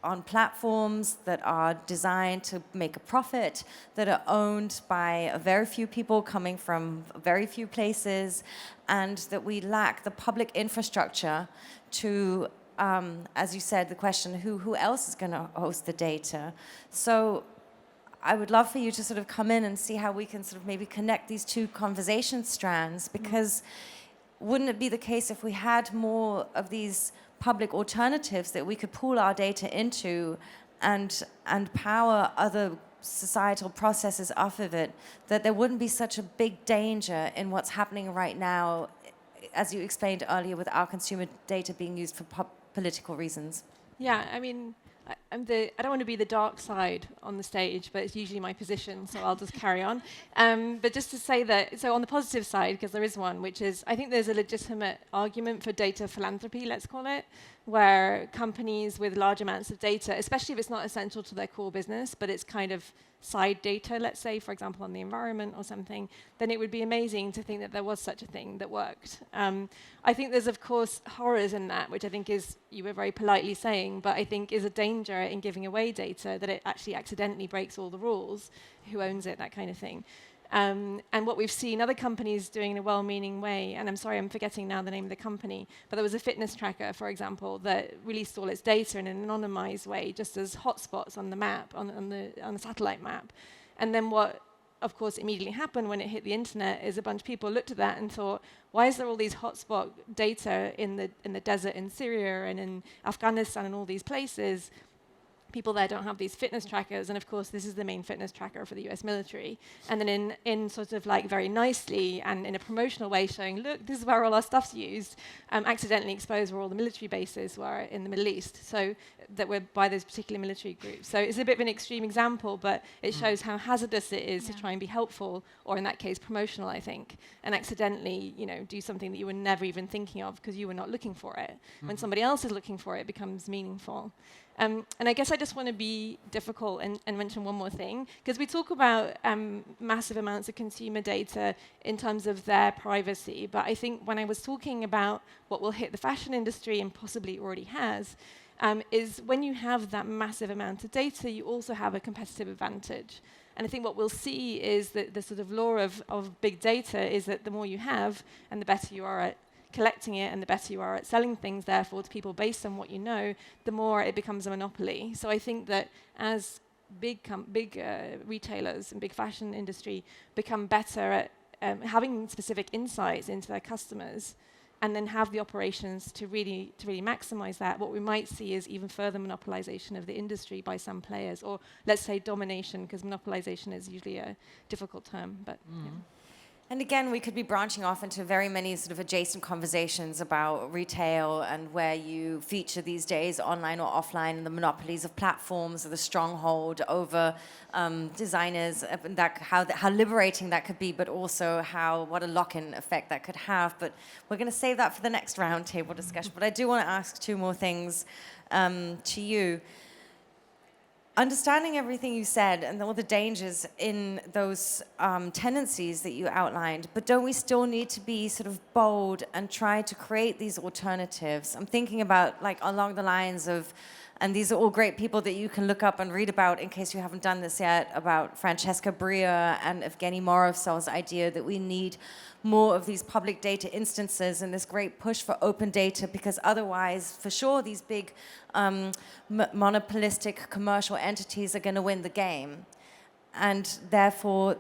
on platforms that are designed to make a profit, that are owned by a very few people coming from very few places, and that we lack the public infrastructure to, as you said, the question, who else is going to host the data? So I would love for you to sort of come in and see how we can sort of maybe connect these two conversation strands, because wouldn't it be the case if we had more of these public alternatives that we could pool our data into and power other societal processes off of it, that there wouldn't be such a big danger in what's happening right now, as you explained earlier, with our consumer data being used for political reasons? Yeah, I mean, I don't want to be the dark side on the stage, but it's usually my position, so I'll just carry on. But just to say that, so on the positive side, because there is one, which is, I think there's a legitimate argument for data philanthropy, let's call it, where companies with large amounts of data, especially if it's not essential to their core business, but it's kind of side data, let's say, for example, on the environment or something, then it would be amazing to think that there was such a thing that worked. I think there's, of course, horrors in that, which I think is, you were very politely saying, but I think is a danger in giving away data, that it actually accidentally breaks all the rules, who owns it, that kind of thing. And what we've seen other companies doing in a well-meaning way, and I'm sorry, I'm forgetting now the name of the company, but there was a fitness tracker, for example, that released all its data in an anonymized way, just as hotspots on the map, on the satellite map. And then what, of course, immediately happened when it hit the internet is a bunch of people looked at that and thought, why is there all these hotspot data in the desert in Syria and in Afghanistan and all these places? People there don't have these fitness trackers, and of course this is the main fitness tracker for the US military. And then in sort of like very nicely and in a promotional way showing, look, this is where all our stuff's used, accidentally exposed where all the military bases were in the Middle East, so that were by those particular military groups. So it's a bit of an extreme example, but it shows how hazardous it is to try and be helpful, or in that case promotional, I think, and accidentally, you know, do something that you were never even thinking of because you were not looking for it. When somebody else is looking for it, it becomes meaningful. And I guess I just want to be difficult and mention one more thing, because we talk about massive amounts of consumer data in terms of their privacy, but I think when I was talking about what will hit the fashion industry, and possibly already has, is when you have that massive amount of data, you also have a competitive advantage. And I think what we'll see is that the sort of law of big data is that the more you have, and the better you are at collecting it, and the better you are at selling things, therefore, to people based on what you know, the more it becomes a monopoly. So I think that as big retailers and big fashion industry become better at having specific insights into their customers, and then have the operations to really maximize that, what we might see is even further monopolization of the industry by some players, or let's say domination, because monopolization is usually a difficult term. But yeah. And again, we could be branching off into very many sort of adjacent conversations about retail and where you feature these days, online or offline, and the monopolies of platforms, or the stronghold over designers, and how liberating that could be, but also what a lock-in effect that could have. But we're going to save that for the next roundtable discussion. But I do want to ask two more things to you. Understanding everything you said and all the dangers in those tendencies that you outlined, but don't we still need to be sort of bold and try to create these alternatives? I'm thinking about like along the lines of, and these are all great people that you can look up and read about in case you haven't done this yet, about Francesca Bria and Evgeny Morovtsov's idea that we need more of these public data instances and this great push for open data, because otherwise, for sure, these big monopolistic commercial entities are going to win the game. And therefore,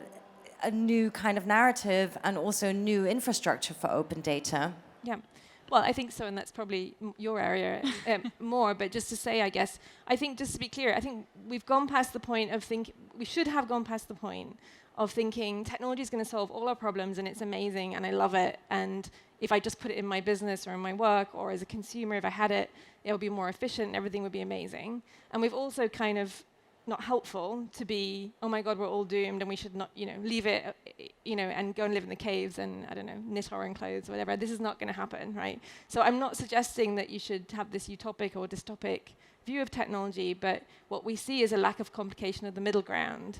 a new kind of narrative and also new infrastructure for open data. Yeah. Well, I think so, and that's probably your area more. But just to say, I guess, I think just to be clear, I think we've gone past the point of we should have gone past the point of thinking technology is going to solve all our problems and it's amazing and I love it, and if I just put it in my business or in my work or as a consumer, if I had it, it would be more efficient and everything would be amazing. And we've also kind of not helpful to be, oh my God, we're all doomed and we should not, leave it, and go and live in the caves and, I don't know, knit our own clothes or whatever. This is not going to happen, right? So I'm not suggesting that you should have this utopic or dystopic view of technology, but what we see is a lack of complication of the middle ground,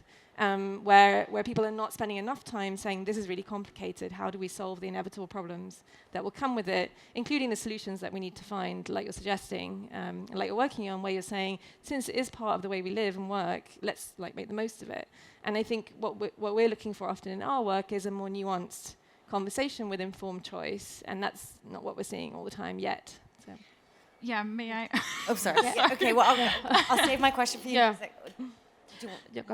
where people are not spending enough time saying, this is really complicated, how do we solve the inevitable problems that will come with it, including the solutions that we need to find, like you're suggesting, like you're working on, where you're saying, since it is part of the way we live and work, let's make the most of it. And I think what we're looking for often in our work is a more nuanced conversation with informed choice, and that's not what we're seeing all the time yet. So. Yeah, may I? Oh, sorry. Yeah. Okay, well, I'll save my question for you. Yeah.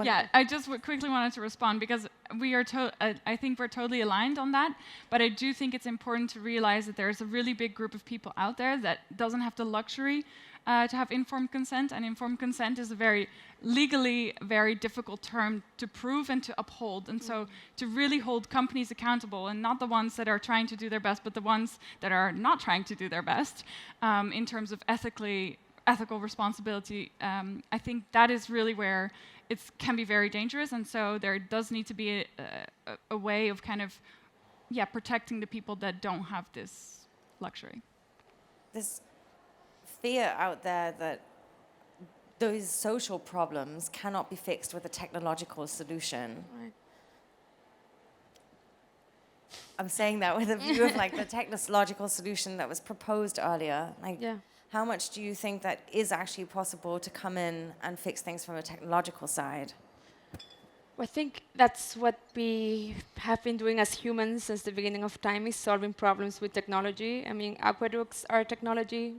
Yeah, I just quickly wanted to respond because we are. I think we're totally aligned on that. But I do think it's important to realize that there's a really big group of people out there that doesn't have the luxury to have informed consent, and informed consent is a legally very difficult term to prove and to uphold. And so to really hold companies accountable, and not the ones that are trying to do their best, but the ones that are not trying to do their best in terms of ethical responsibility, I think that is really where it can be very dangerous. And so there does need to be a way of kind of, protecting the people that don't have this luxury. There's fear out there that those social problems cannot be fixed with a technological solution. Right. I'm saying that with a view of the technological solution that was proposed earlier. How much do you think that is actually possible to come in and fix things from a technological side? Well, I think that's what we have been doing as humans since the beginning of time, is solving problems with technology. I mean, aqueducts are technology.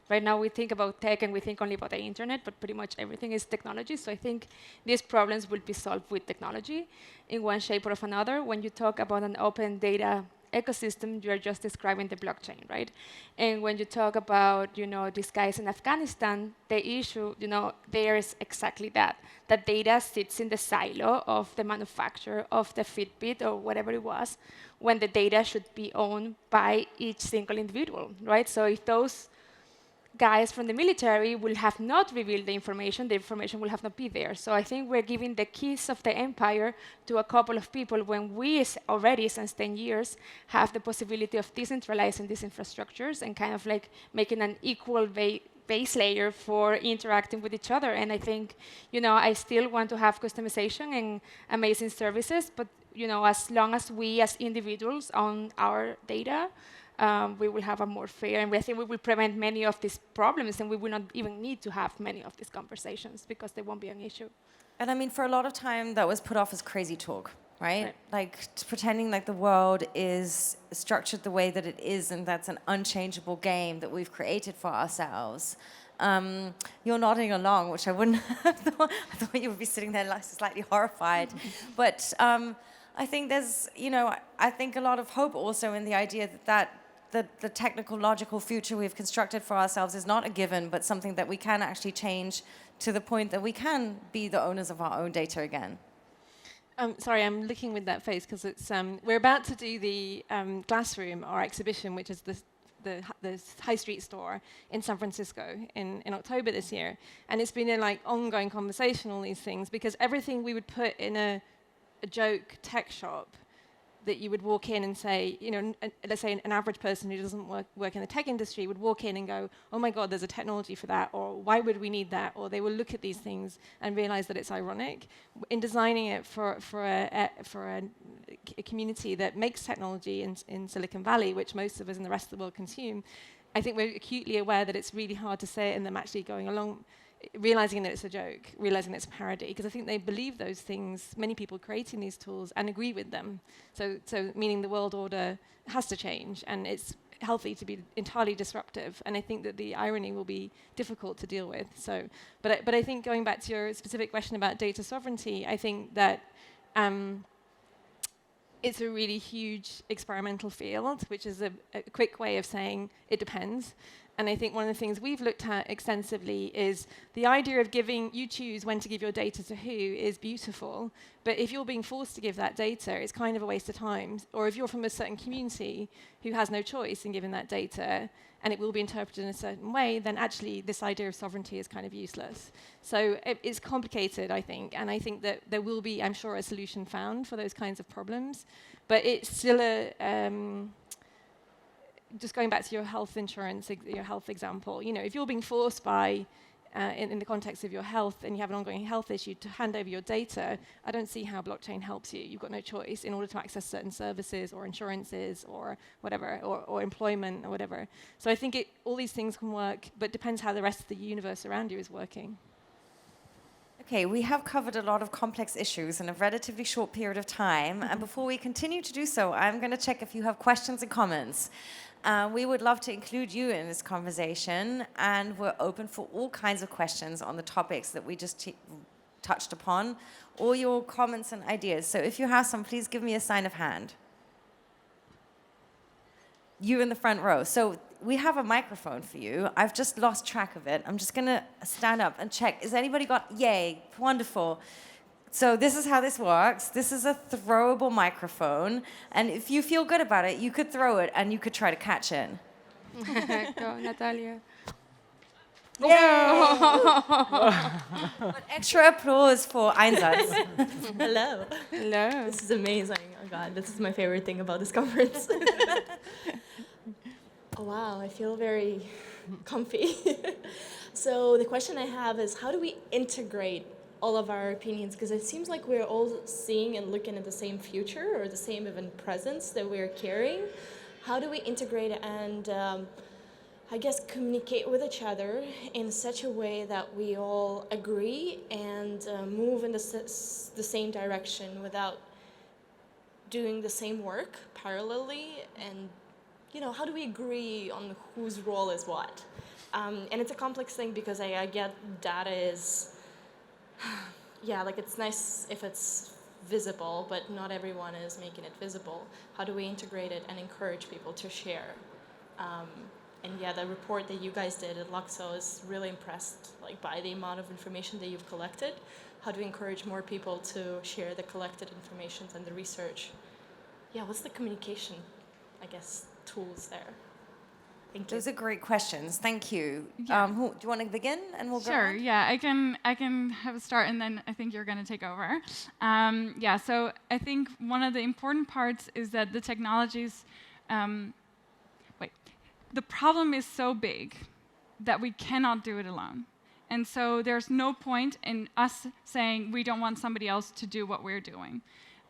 Right now we think about tech and we think only about the internet, but pretty much everything is technology. So I think these problems will be solved with technology in one shape or of another. When you talk about an open data ecosystem, you are just describing the blockchain, right? And when you talk about, these guys in Afghanistan, the issue, there is exactly that. That data sits in the silo of the manufacturer of the Fitbit or whatever it was, when the data should be owned by each single individual, right? So if those guys from the military will have not revealed the information will have not be there. So I think we're giving the keys of the empire to a couple of people when we already, since 10 years, have the possibility of decentralizing these infrastructures and kind of making an equal base layer for interacting with each other. And I think, I still want to have customization and amazing services, but, as long as we as individuals own our data, we will have a more fair, and I think we will prevent many of these problems, and we will not even need to have many of these conversations because they won't be an issue. And I mean, for a lot of time, that was put off as crazy talk, right? Pretending like the world is structured the way that it is, and that's an unchangeable game that we've created for ourselves. You're nodding along, which I wouldn't have thought. I thought you would be sitting there slightly horrified. But I think there's, I think a lot of hope also in the idea that the technological future we've constructed for ourselves is not a given, but something that we can actually change to the point that we can be the owners of our own data again. Sorry, I'm looking with that face because it's we're about to do the Glassroom, our exhibition, which is the high street store in San Francisco in October this year. And it's been an ongoing conversation, all these things, because everything we would put in a joke tech shop that you would walk in and say, let's say an average person who doesn't work in the tech industry would walk in and go, oh my God, there's a technology for that, or why would we need that? Or they will look at these things and realize that it's ironic. In designing it for a community that makes technology in Silicon Valley, which most of us in the rest of the world consume, I think we're acutely aware that it's really hard to say it and them actually going along, realizing that it's a joke, realizing that it's a parody, because I think they believe those things, many people creating these tools, and agree with them. So meaning the world order has to change, and it's healthy to be entirely disruptive. And I think that the irony will be difficult to deal with. But I think going back to your specific question about data sovereignty, I think that it's a really huge experimental field, which is a quick way of saying it depends. And I think one of the things we've looked at extensively is the idea of you choose when to give your data to who is beautiful, but if you're being forced to give that data, it's kind of a waste of time. Or if you're from a certain community who has no choice in giving that data, and it will be interpreted in a certain way, then actually this idea of sovereignty is kind of useless. So it's complicated, I think, and I think that there will be, I'm sure, a solution found for those kinds of problems, but it's still just going back to your health insurance, your health example, if you're being forced by in the context of your health and you have an ongoing health issue to hand over your data, I don't see how blockchain helps you. You've got no choice in order to access certain services or insurances or whatever, or employment or whatever. So I think all these things can work, but it depends how the rest of the universe around you is working. Okay, we have covered a lot of complex issues in a relatively short period of time. And before we continue to do so, I'm going to check if you have questions and comments. We would love to include you in this conversation, and we're open for all kinds of questions on the topics that we just touched upon, all your comments and ideas. So if you have some, please give me a sign of hand. You in the front row. So we have a microphone for you. I've just lost track of it. I'm just going to stand up and check. Has anybody got? Yay, wonderful. So this is how this works. This is a throwable microphone. And if you feel good about it, you could throw it and you could try to catch it. Go, Natalia. Yay! But extra applause for Einsatz. Hello. Hello. This is amazing. Oh God, this is my favorite thing about this conference. Oh wow, I feel very comfy. So the question I have is, how do we integrate all of our opinions? Because it seems like we're all seeing and looking at the same future or the same even presence that we're carrying. How do we integrate and I guess communicate with each other in such a way that we all agree and move in the same direction without doing the same work parallelly? And how do we agree on whose role is what? And it's a complex thing because I get data is, it's nice if it's visible, but not everyone is making it visible. How do we integrate it and encourage people to share? The report that you guys did at Lukso is really impressed by the amount of information that you've collected. How do we encourage more people to share the collected information and the research? What's the communication, tools there? Thank you. Those are great questions. Thank you. Yeah. Do you want to begin and we'll go Sure, on? yeah, I can have a start and then I think you're going to take over. So I think one of the important parts is that the technologies, the problem is so big that we cannot do it alone. And so there's no point in us saying we don't want somebody else to do what we're doing.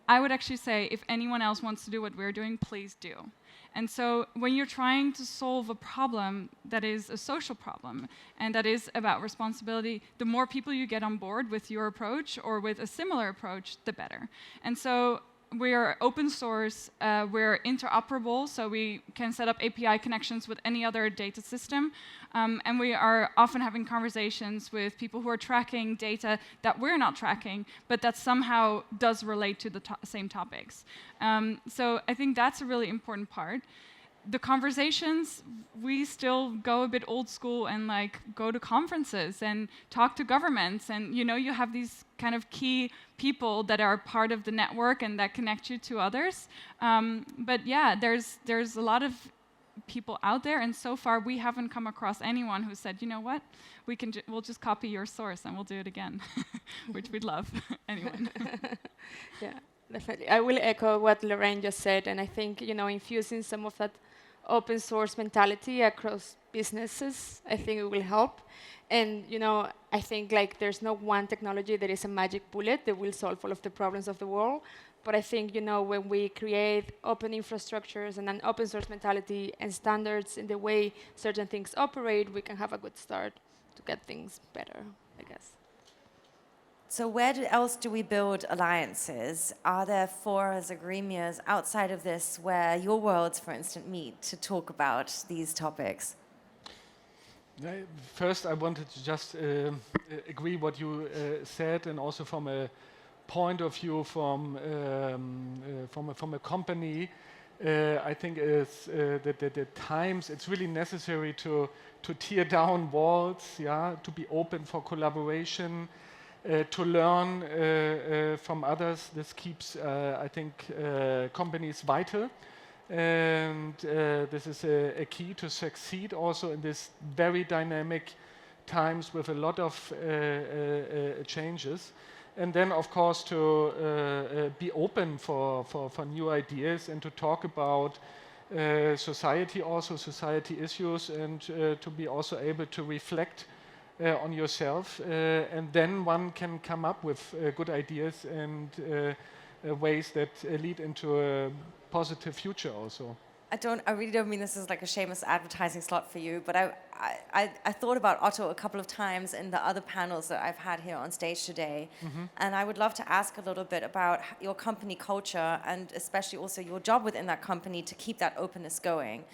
I would actually say if anyone else wants to do what we're doing, please do. And so when you're trying to solve a problem that is a social problem and that is about responsibility, the more people you get on board with your approach or with a similar approach, the better. And so we're open source, we're interoperable, so we can set up API connections with any other data system. And we are often having conversations with people who are tracking data that we're not tracking, but that somehow does relate to the same topics. So I think that's a really important part. The conversations, we still go a bit old school and go to conferences and talk to governments, and you have these kind of key people that are part of the network and that connect you to others. But yeah, there's a lot of people out there, and so far we haven't come across anyone who said, you know what, we'll just copy your source and we'll do it again, which we'd love. Anyway. Yeah, definitely. I will echo what Laureen just said, and I think infusing some of that open source mentality across businesses, I think it will help. And I think there's no one technology that is a magic bullet that will solve all of the problems of the world. But I think when we create open infrastructures and an open source mentality and standards in the way certain things operate, we can have a good start to get things better, I guess. So where else do we build alliances? Are there forums or gremias outside of this where your worlds, for instance, meet to talk about these topics? First, I wanted to just agree what you said, and also from a point of view from a company, I think that at times it's really necessary to tear down walls, to be open for collaboration, to learn from others. This keeps, I think, companies vital. And this is a key to succeed also in this very dynamic times with a lot of changes. And then, of course, to be open for new ideas and to talk about society issues, and to be also able to reflect on yourself, and then one can come up with good ideas and ways that lead into a positive future also. I really don't mean this as like a shameless advertising slot for you, but I thought about Otto a couple of times in the other panels that I've had here on stage today. And I would love to ask a little bit about your company culture and especially also your job within that company to keep that openness going.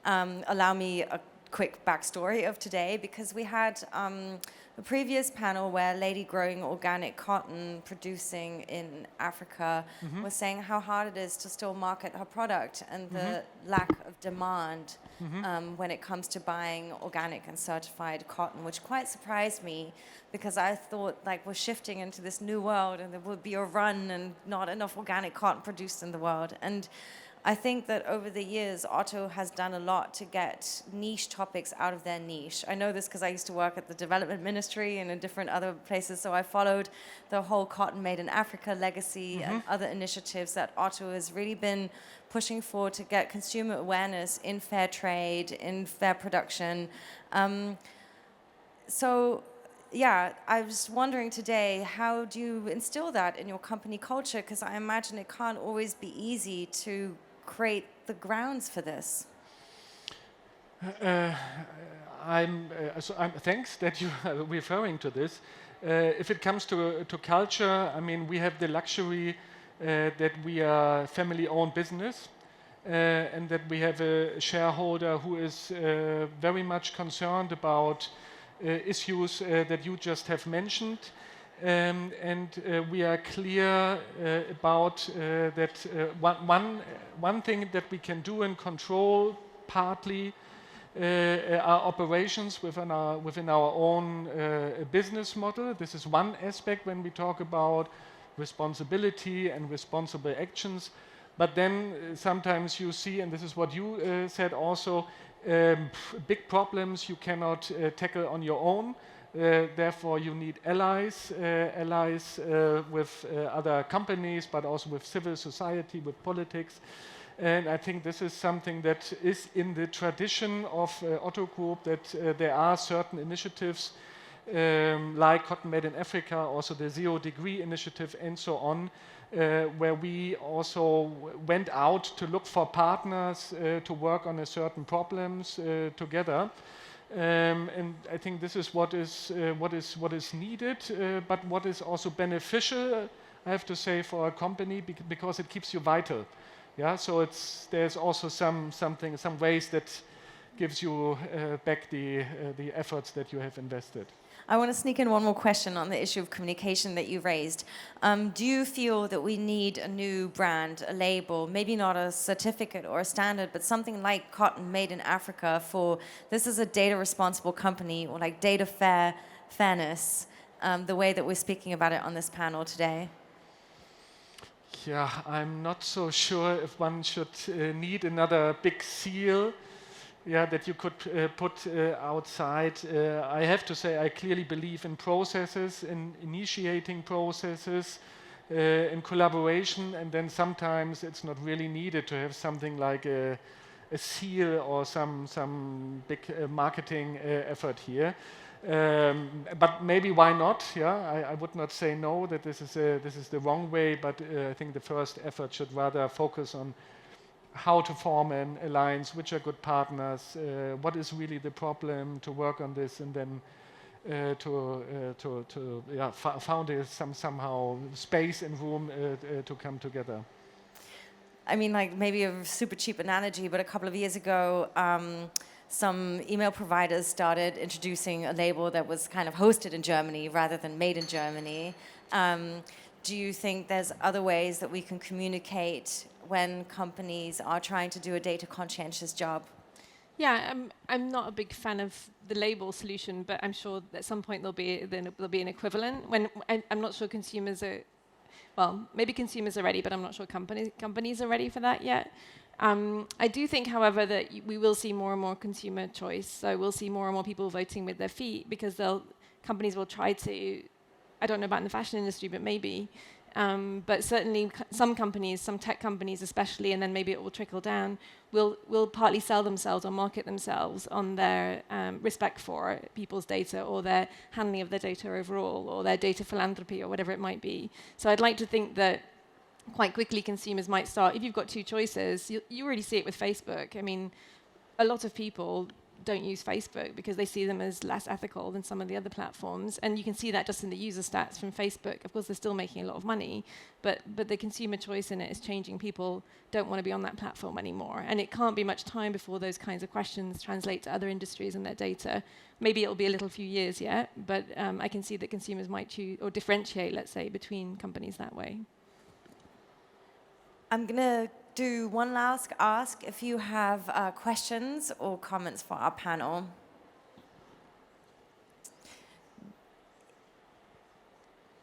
Allow me a quick backstory of today, because we had a previous panel where a lady growing organic cotton producing in Africa was saying how hard it is to still market her product and the lack of demand when it comes to buying organic and certified cotton, which quite surprised me, because I thought like we're shifting into this new world and there would be a run and not enough organic cotton produced in the world. And I think that over the years, Otto has done a lot to get niche topics out of their niche. I know this because I used to work at the development ministry and in different other places, so I followed the whole Cotton Made in Africa legacy and other initiatives that Otto has really been pushing for to get consumer awareness in fair trade, in fair production. Yeah, I was wondering today, how do you instill that in your company culture? Because I imagine it can't always be easy to create the grounds for this. Thanks that you are referring to this. If it comes to culture, I mean, we have the luxury that we are a family-owned business and that we have a shareholder who is very much concerned about issues that you just have mentioned. And we are clear about that one thing that we can do and control partly our operations within our own business model. This is one aspect when we talk about responsibility and responsible actions. But then sometimes you see, and this is what you said also, big problems you cannot tackle on your own. Therefore, you need allies with other companies, but also with civil society, with politics. And I think this is something that is in the tradition of Otto Group, that there are certain initiatives like Cotton Made in Africa, also the 0 Degree Initiative and so on, where we also went out to look for partners to work on a certain problems together. And I think this is what is needed, but what is also beneficial, I have to say, for a company because it keeps you vital. Yeah, so there's also some ways that gives you back the efforts that you have invested. I want to sneak in one more question on the issue of communication that you raised. Do you feel that we need a new brand, a label, maybe not a certificate or a standard, but something like Cotton Made in Africa for this is a data responsible company, or like data fairness, the way that we're speaking about it on this panel today? Yeah, I'm not so sure if one should need another big seal. Yeah, that you could put outside. I have to say I clearly believe in processes, in initiating processes, in collaboration, and then sometimes it's not really needed to have something like a seal or some big marketing effort here. But maybe why not? Yeah, I would not say no, that this is the wrong way, but I think the first effort should rather focus on how to form an alliance, which are good partners, what is really the problem, to work on this, and then found somehow space and room to come together. I mean, like maybe a super cheap analogy, but a couple of years ago, some email providers started introducing a label that was kind of hosted in Germany rather than made in Germany. Do you think there's other ways that we can communicate when companies are trying to do a data conscientious job? Yeah, I'm not a big fan of the label solution, but I'm sure at some point there'll be an equivalent. When I'm not sure consumers are, well, maybe consumers are ready, but I'm not sure companies are ready for that yet. I do think, however, that we will see more and more consumer choice. So we'll see more and more people voting with their feet, because companies will try to, I don't know about in the fashion industry, but maybe But certainly some companies, some tech companies especially, and then maybe it will trickle down, will partly sell themselves or market themselves on their respect for people's data or their handling of their data overall or their data philanthropy or whatever it might be. So I'd like to think that quite quickly consumers might start, if you've got two choices, you already see it with Facebook. I mean, a lot of people don't use Facebook because they see them as less ethical than some of the other platforms. And you can see that just in the user stats from Facebook. Of course, they're still making a lot of money, but the consumer choice in it is changing. People don't want to be on that platform anymore. And it can't be much time before those kinds of questions translate to other industries and their data. Maybe it'll be a little few years yet, but I can see that consumers might choose or differentiate, let's say, between companies that way. I'm going to do one last ask if you have questions or comments for our panel.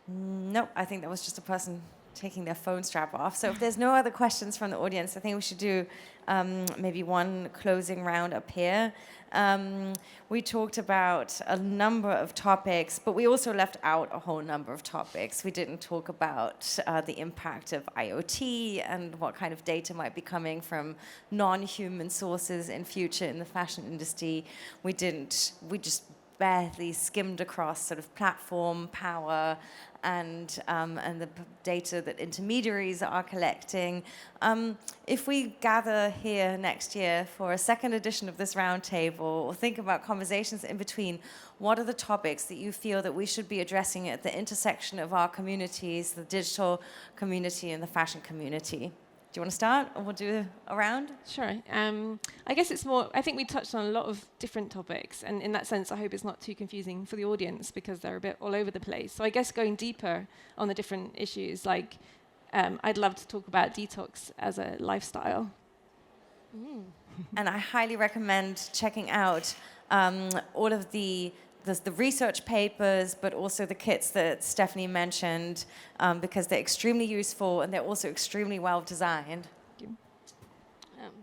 No, I think that was just a person taking their phone strap off. So if there's no other questions from the audience, I think we should do maybe one closing round up here. We talked about a number of topics, but we also left out a whole number of topics. We didn't talk about the impact of IoT and what kind of data might be coming from non-human sources in future in the fashion industry. We just barely skimmed across sort of platform power and the data that intermediaries are collecting. If we gather here next year for a second edition of this roundtable, or think about conversations in between, what are the topics that you feel that we should be addressing at the intersection of our communities, the digital community and the fashion community? Do you want to start, or we'll do a round? Sure. I guess it's more, I think we touched on a lot of different topics, and in that sense, I hope it's not too confusing for the audience because they're a bit all over the place. So I guess going deeper on the different issues, like I'd love to talk about detox as a lifestyle. And I highly recommend checking out all of the research papers, but also the kits that Stephanie mentioned, because they're extremely useful and they're also extremely well designed.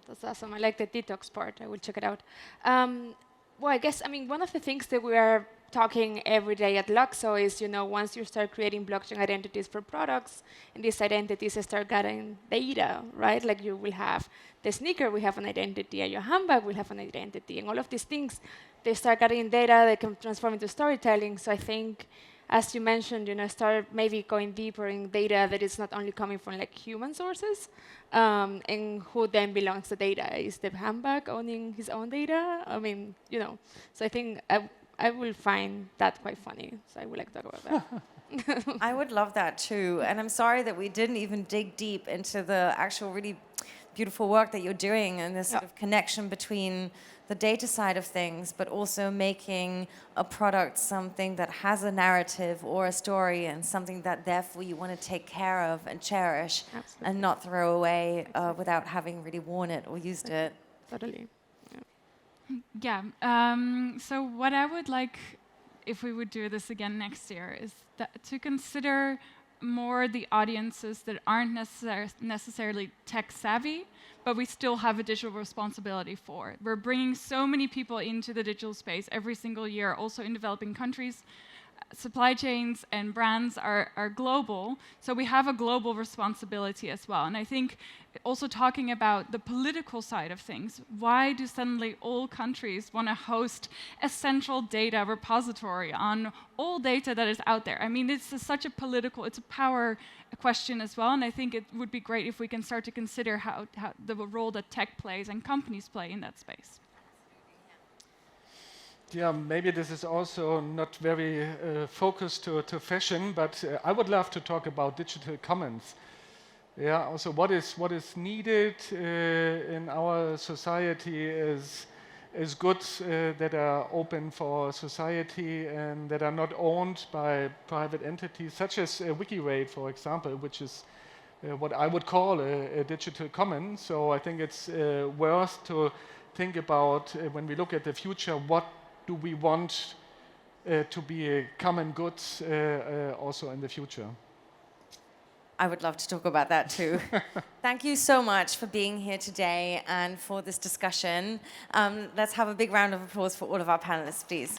That's awesome. I like the detox part. I will check it out. Well, I guess, one of the things that we are talking every day at Lukso is, once you start creating blockchain identities for products, and these identities start getting data, right? Like you will have the sneaker, we have an identity, and your handbag will have an identity, and all of these things, they start getting data, they can transform into storytelling. So I think, as you mentioned, start maybe going deeper in data that is not only coming from like human sources, and who then belongs to data. Is the handbag owning his own data? So I think I will find that quite funny. So I would like to talk about that. I would love that too. And I'm sorry that we didn't even dig deep into the actual really beautiful work that you're doing and this sort of connection between the data side of things, but also making a product something that has a narrative or a story and something that therefore you want to take care of and cherish. Absolutely. And not throw away without having really worn it or used it. Totally. Yeah. So what I would like, if we would do this again next year, is to consider more the audiences that aren't necessarily tech savvy, but we still have a digital responsibility for. We're bringing so many people into the digital space every single year, also in developing countries. Supply chains and brands are global, so we have a global responsibility as well. And I think also talking about the political side of things, why do suddenly all countries want to host a central data repository on all data that is out there? It's such a political, it's a power question as well, and I think it would be great if we can start to consider how the role that tech plays and companies play in that space. Yeah, maybe this is also not very focused to fashion, but I would love to talk about digital commons. Yeah, also what is needed in our society is goods that are open for society and that are not owned by private entities, such as Wikirate, for example, which is what I would call a digital common. So I think it's worth to think about when we look at the future, what do we want to be common goods also in the future? I would love to talk about that too. Thank you so much for being here today and for this discussion. Let's have a big round of applause for all of our panelists, please.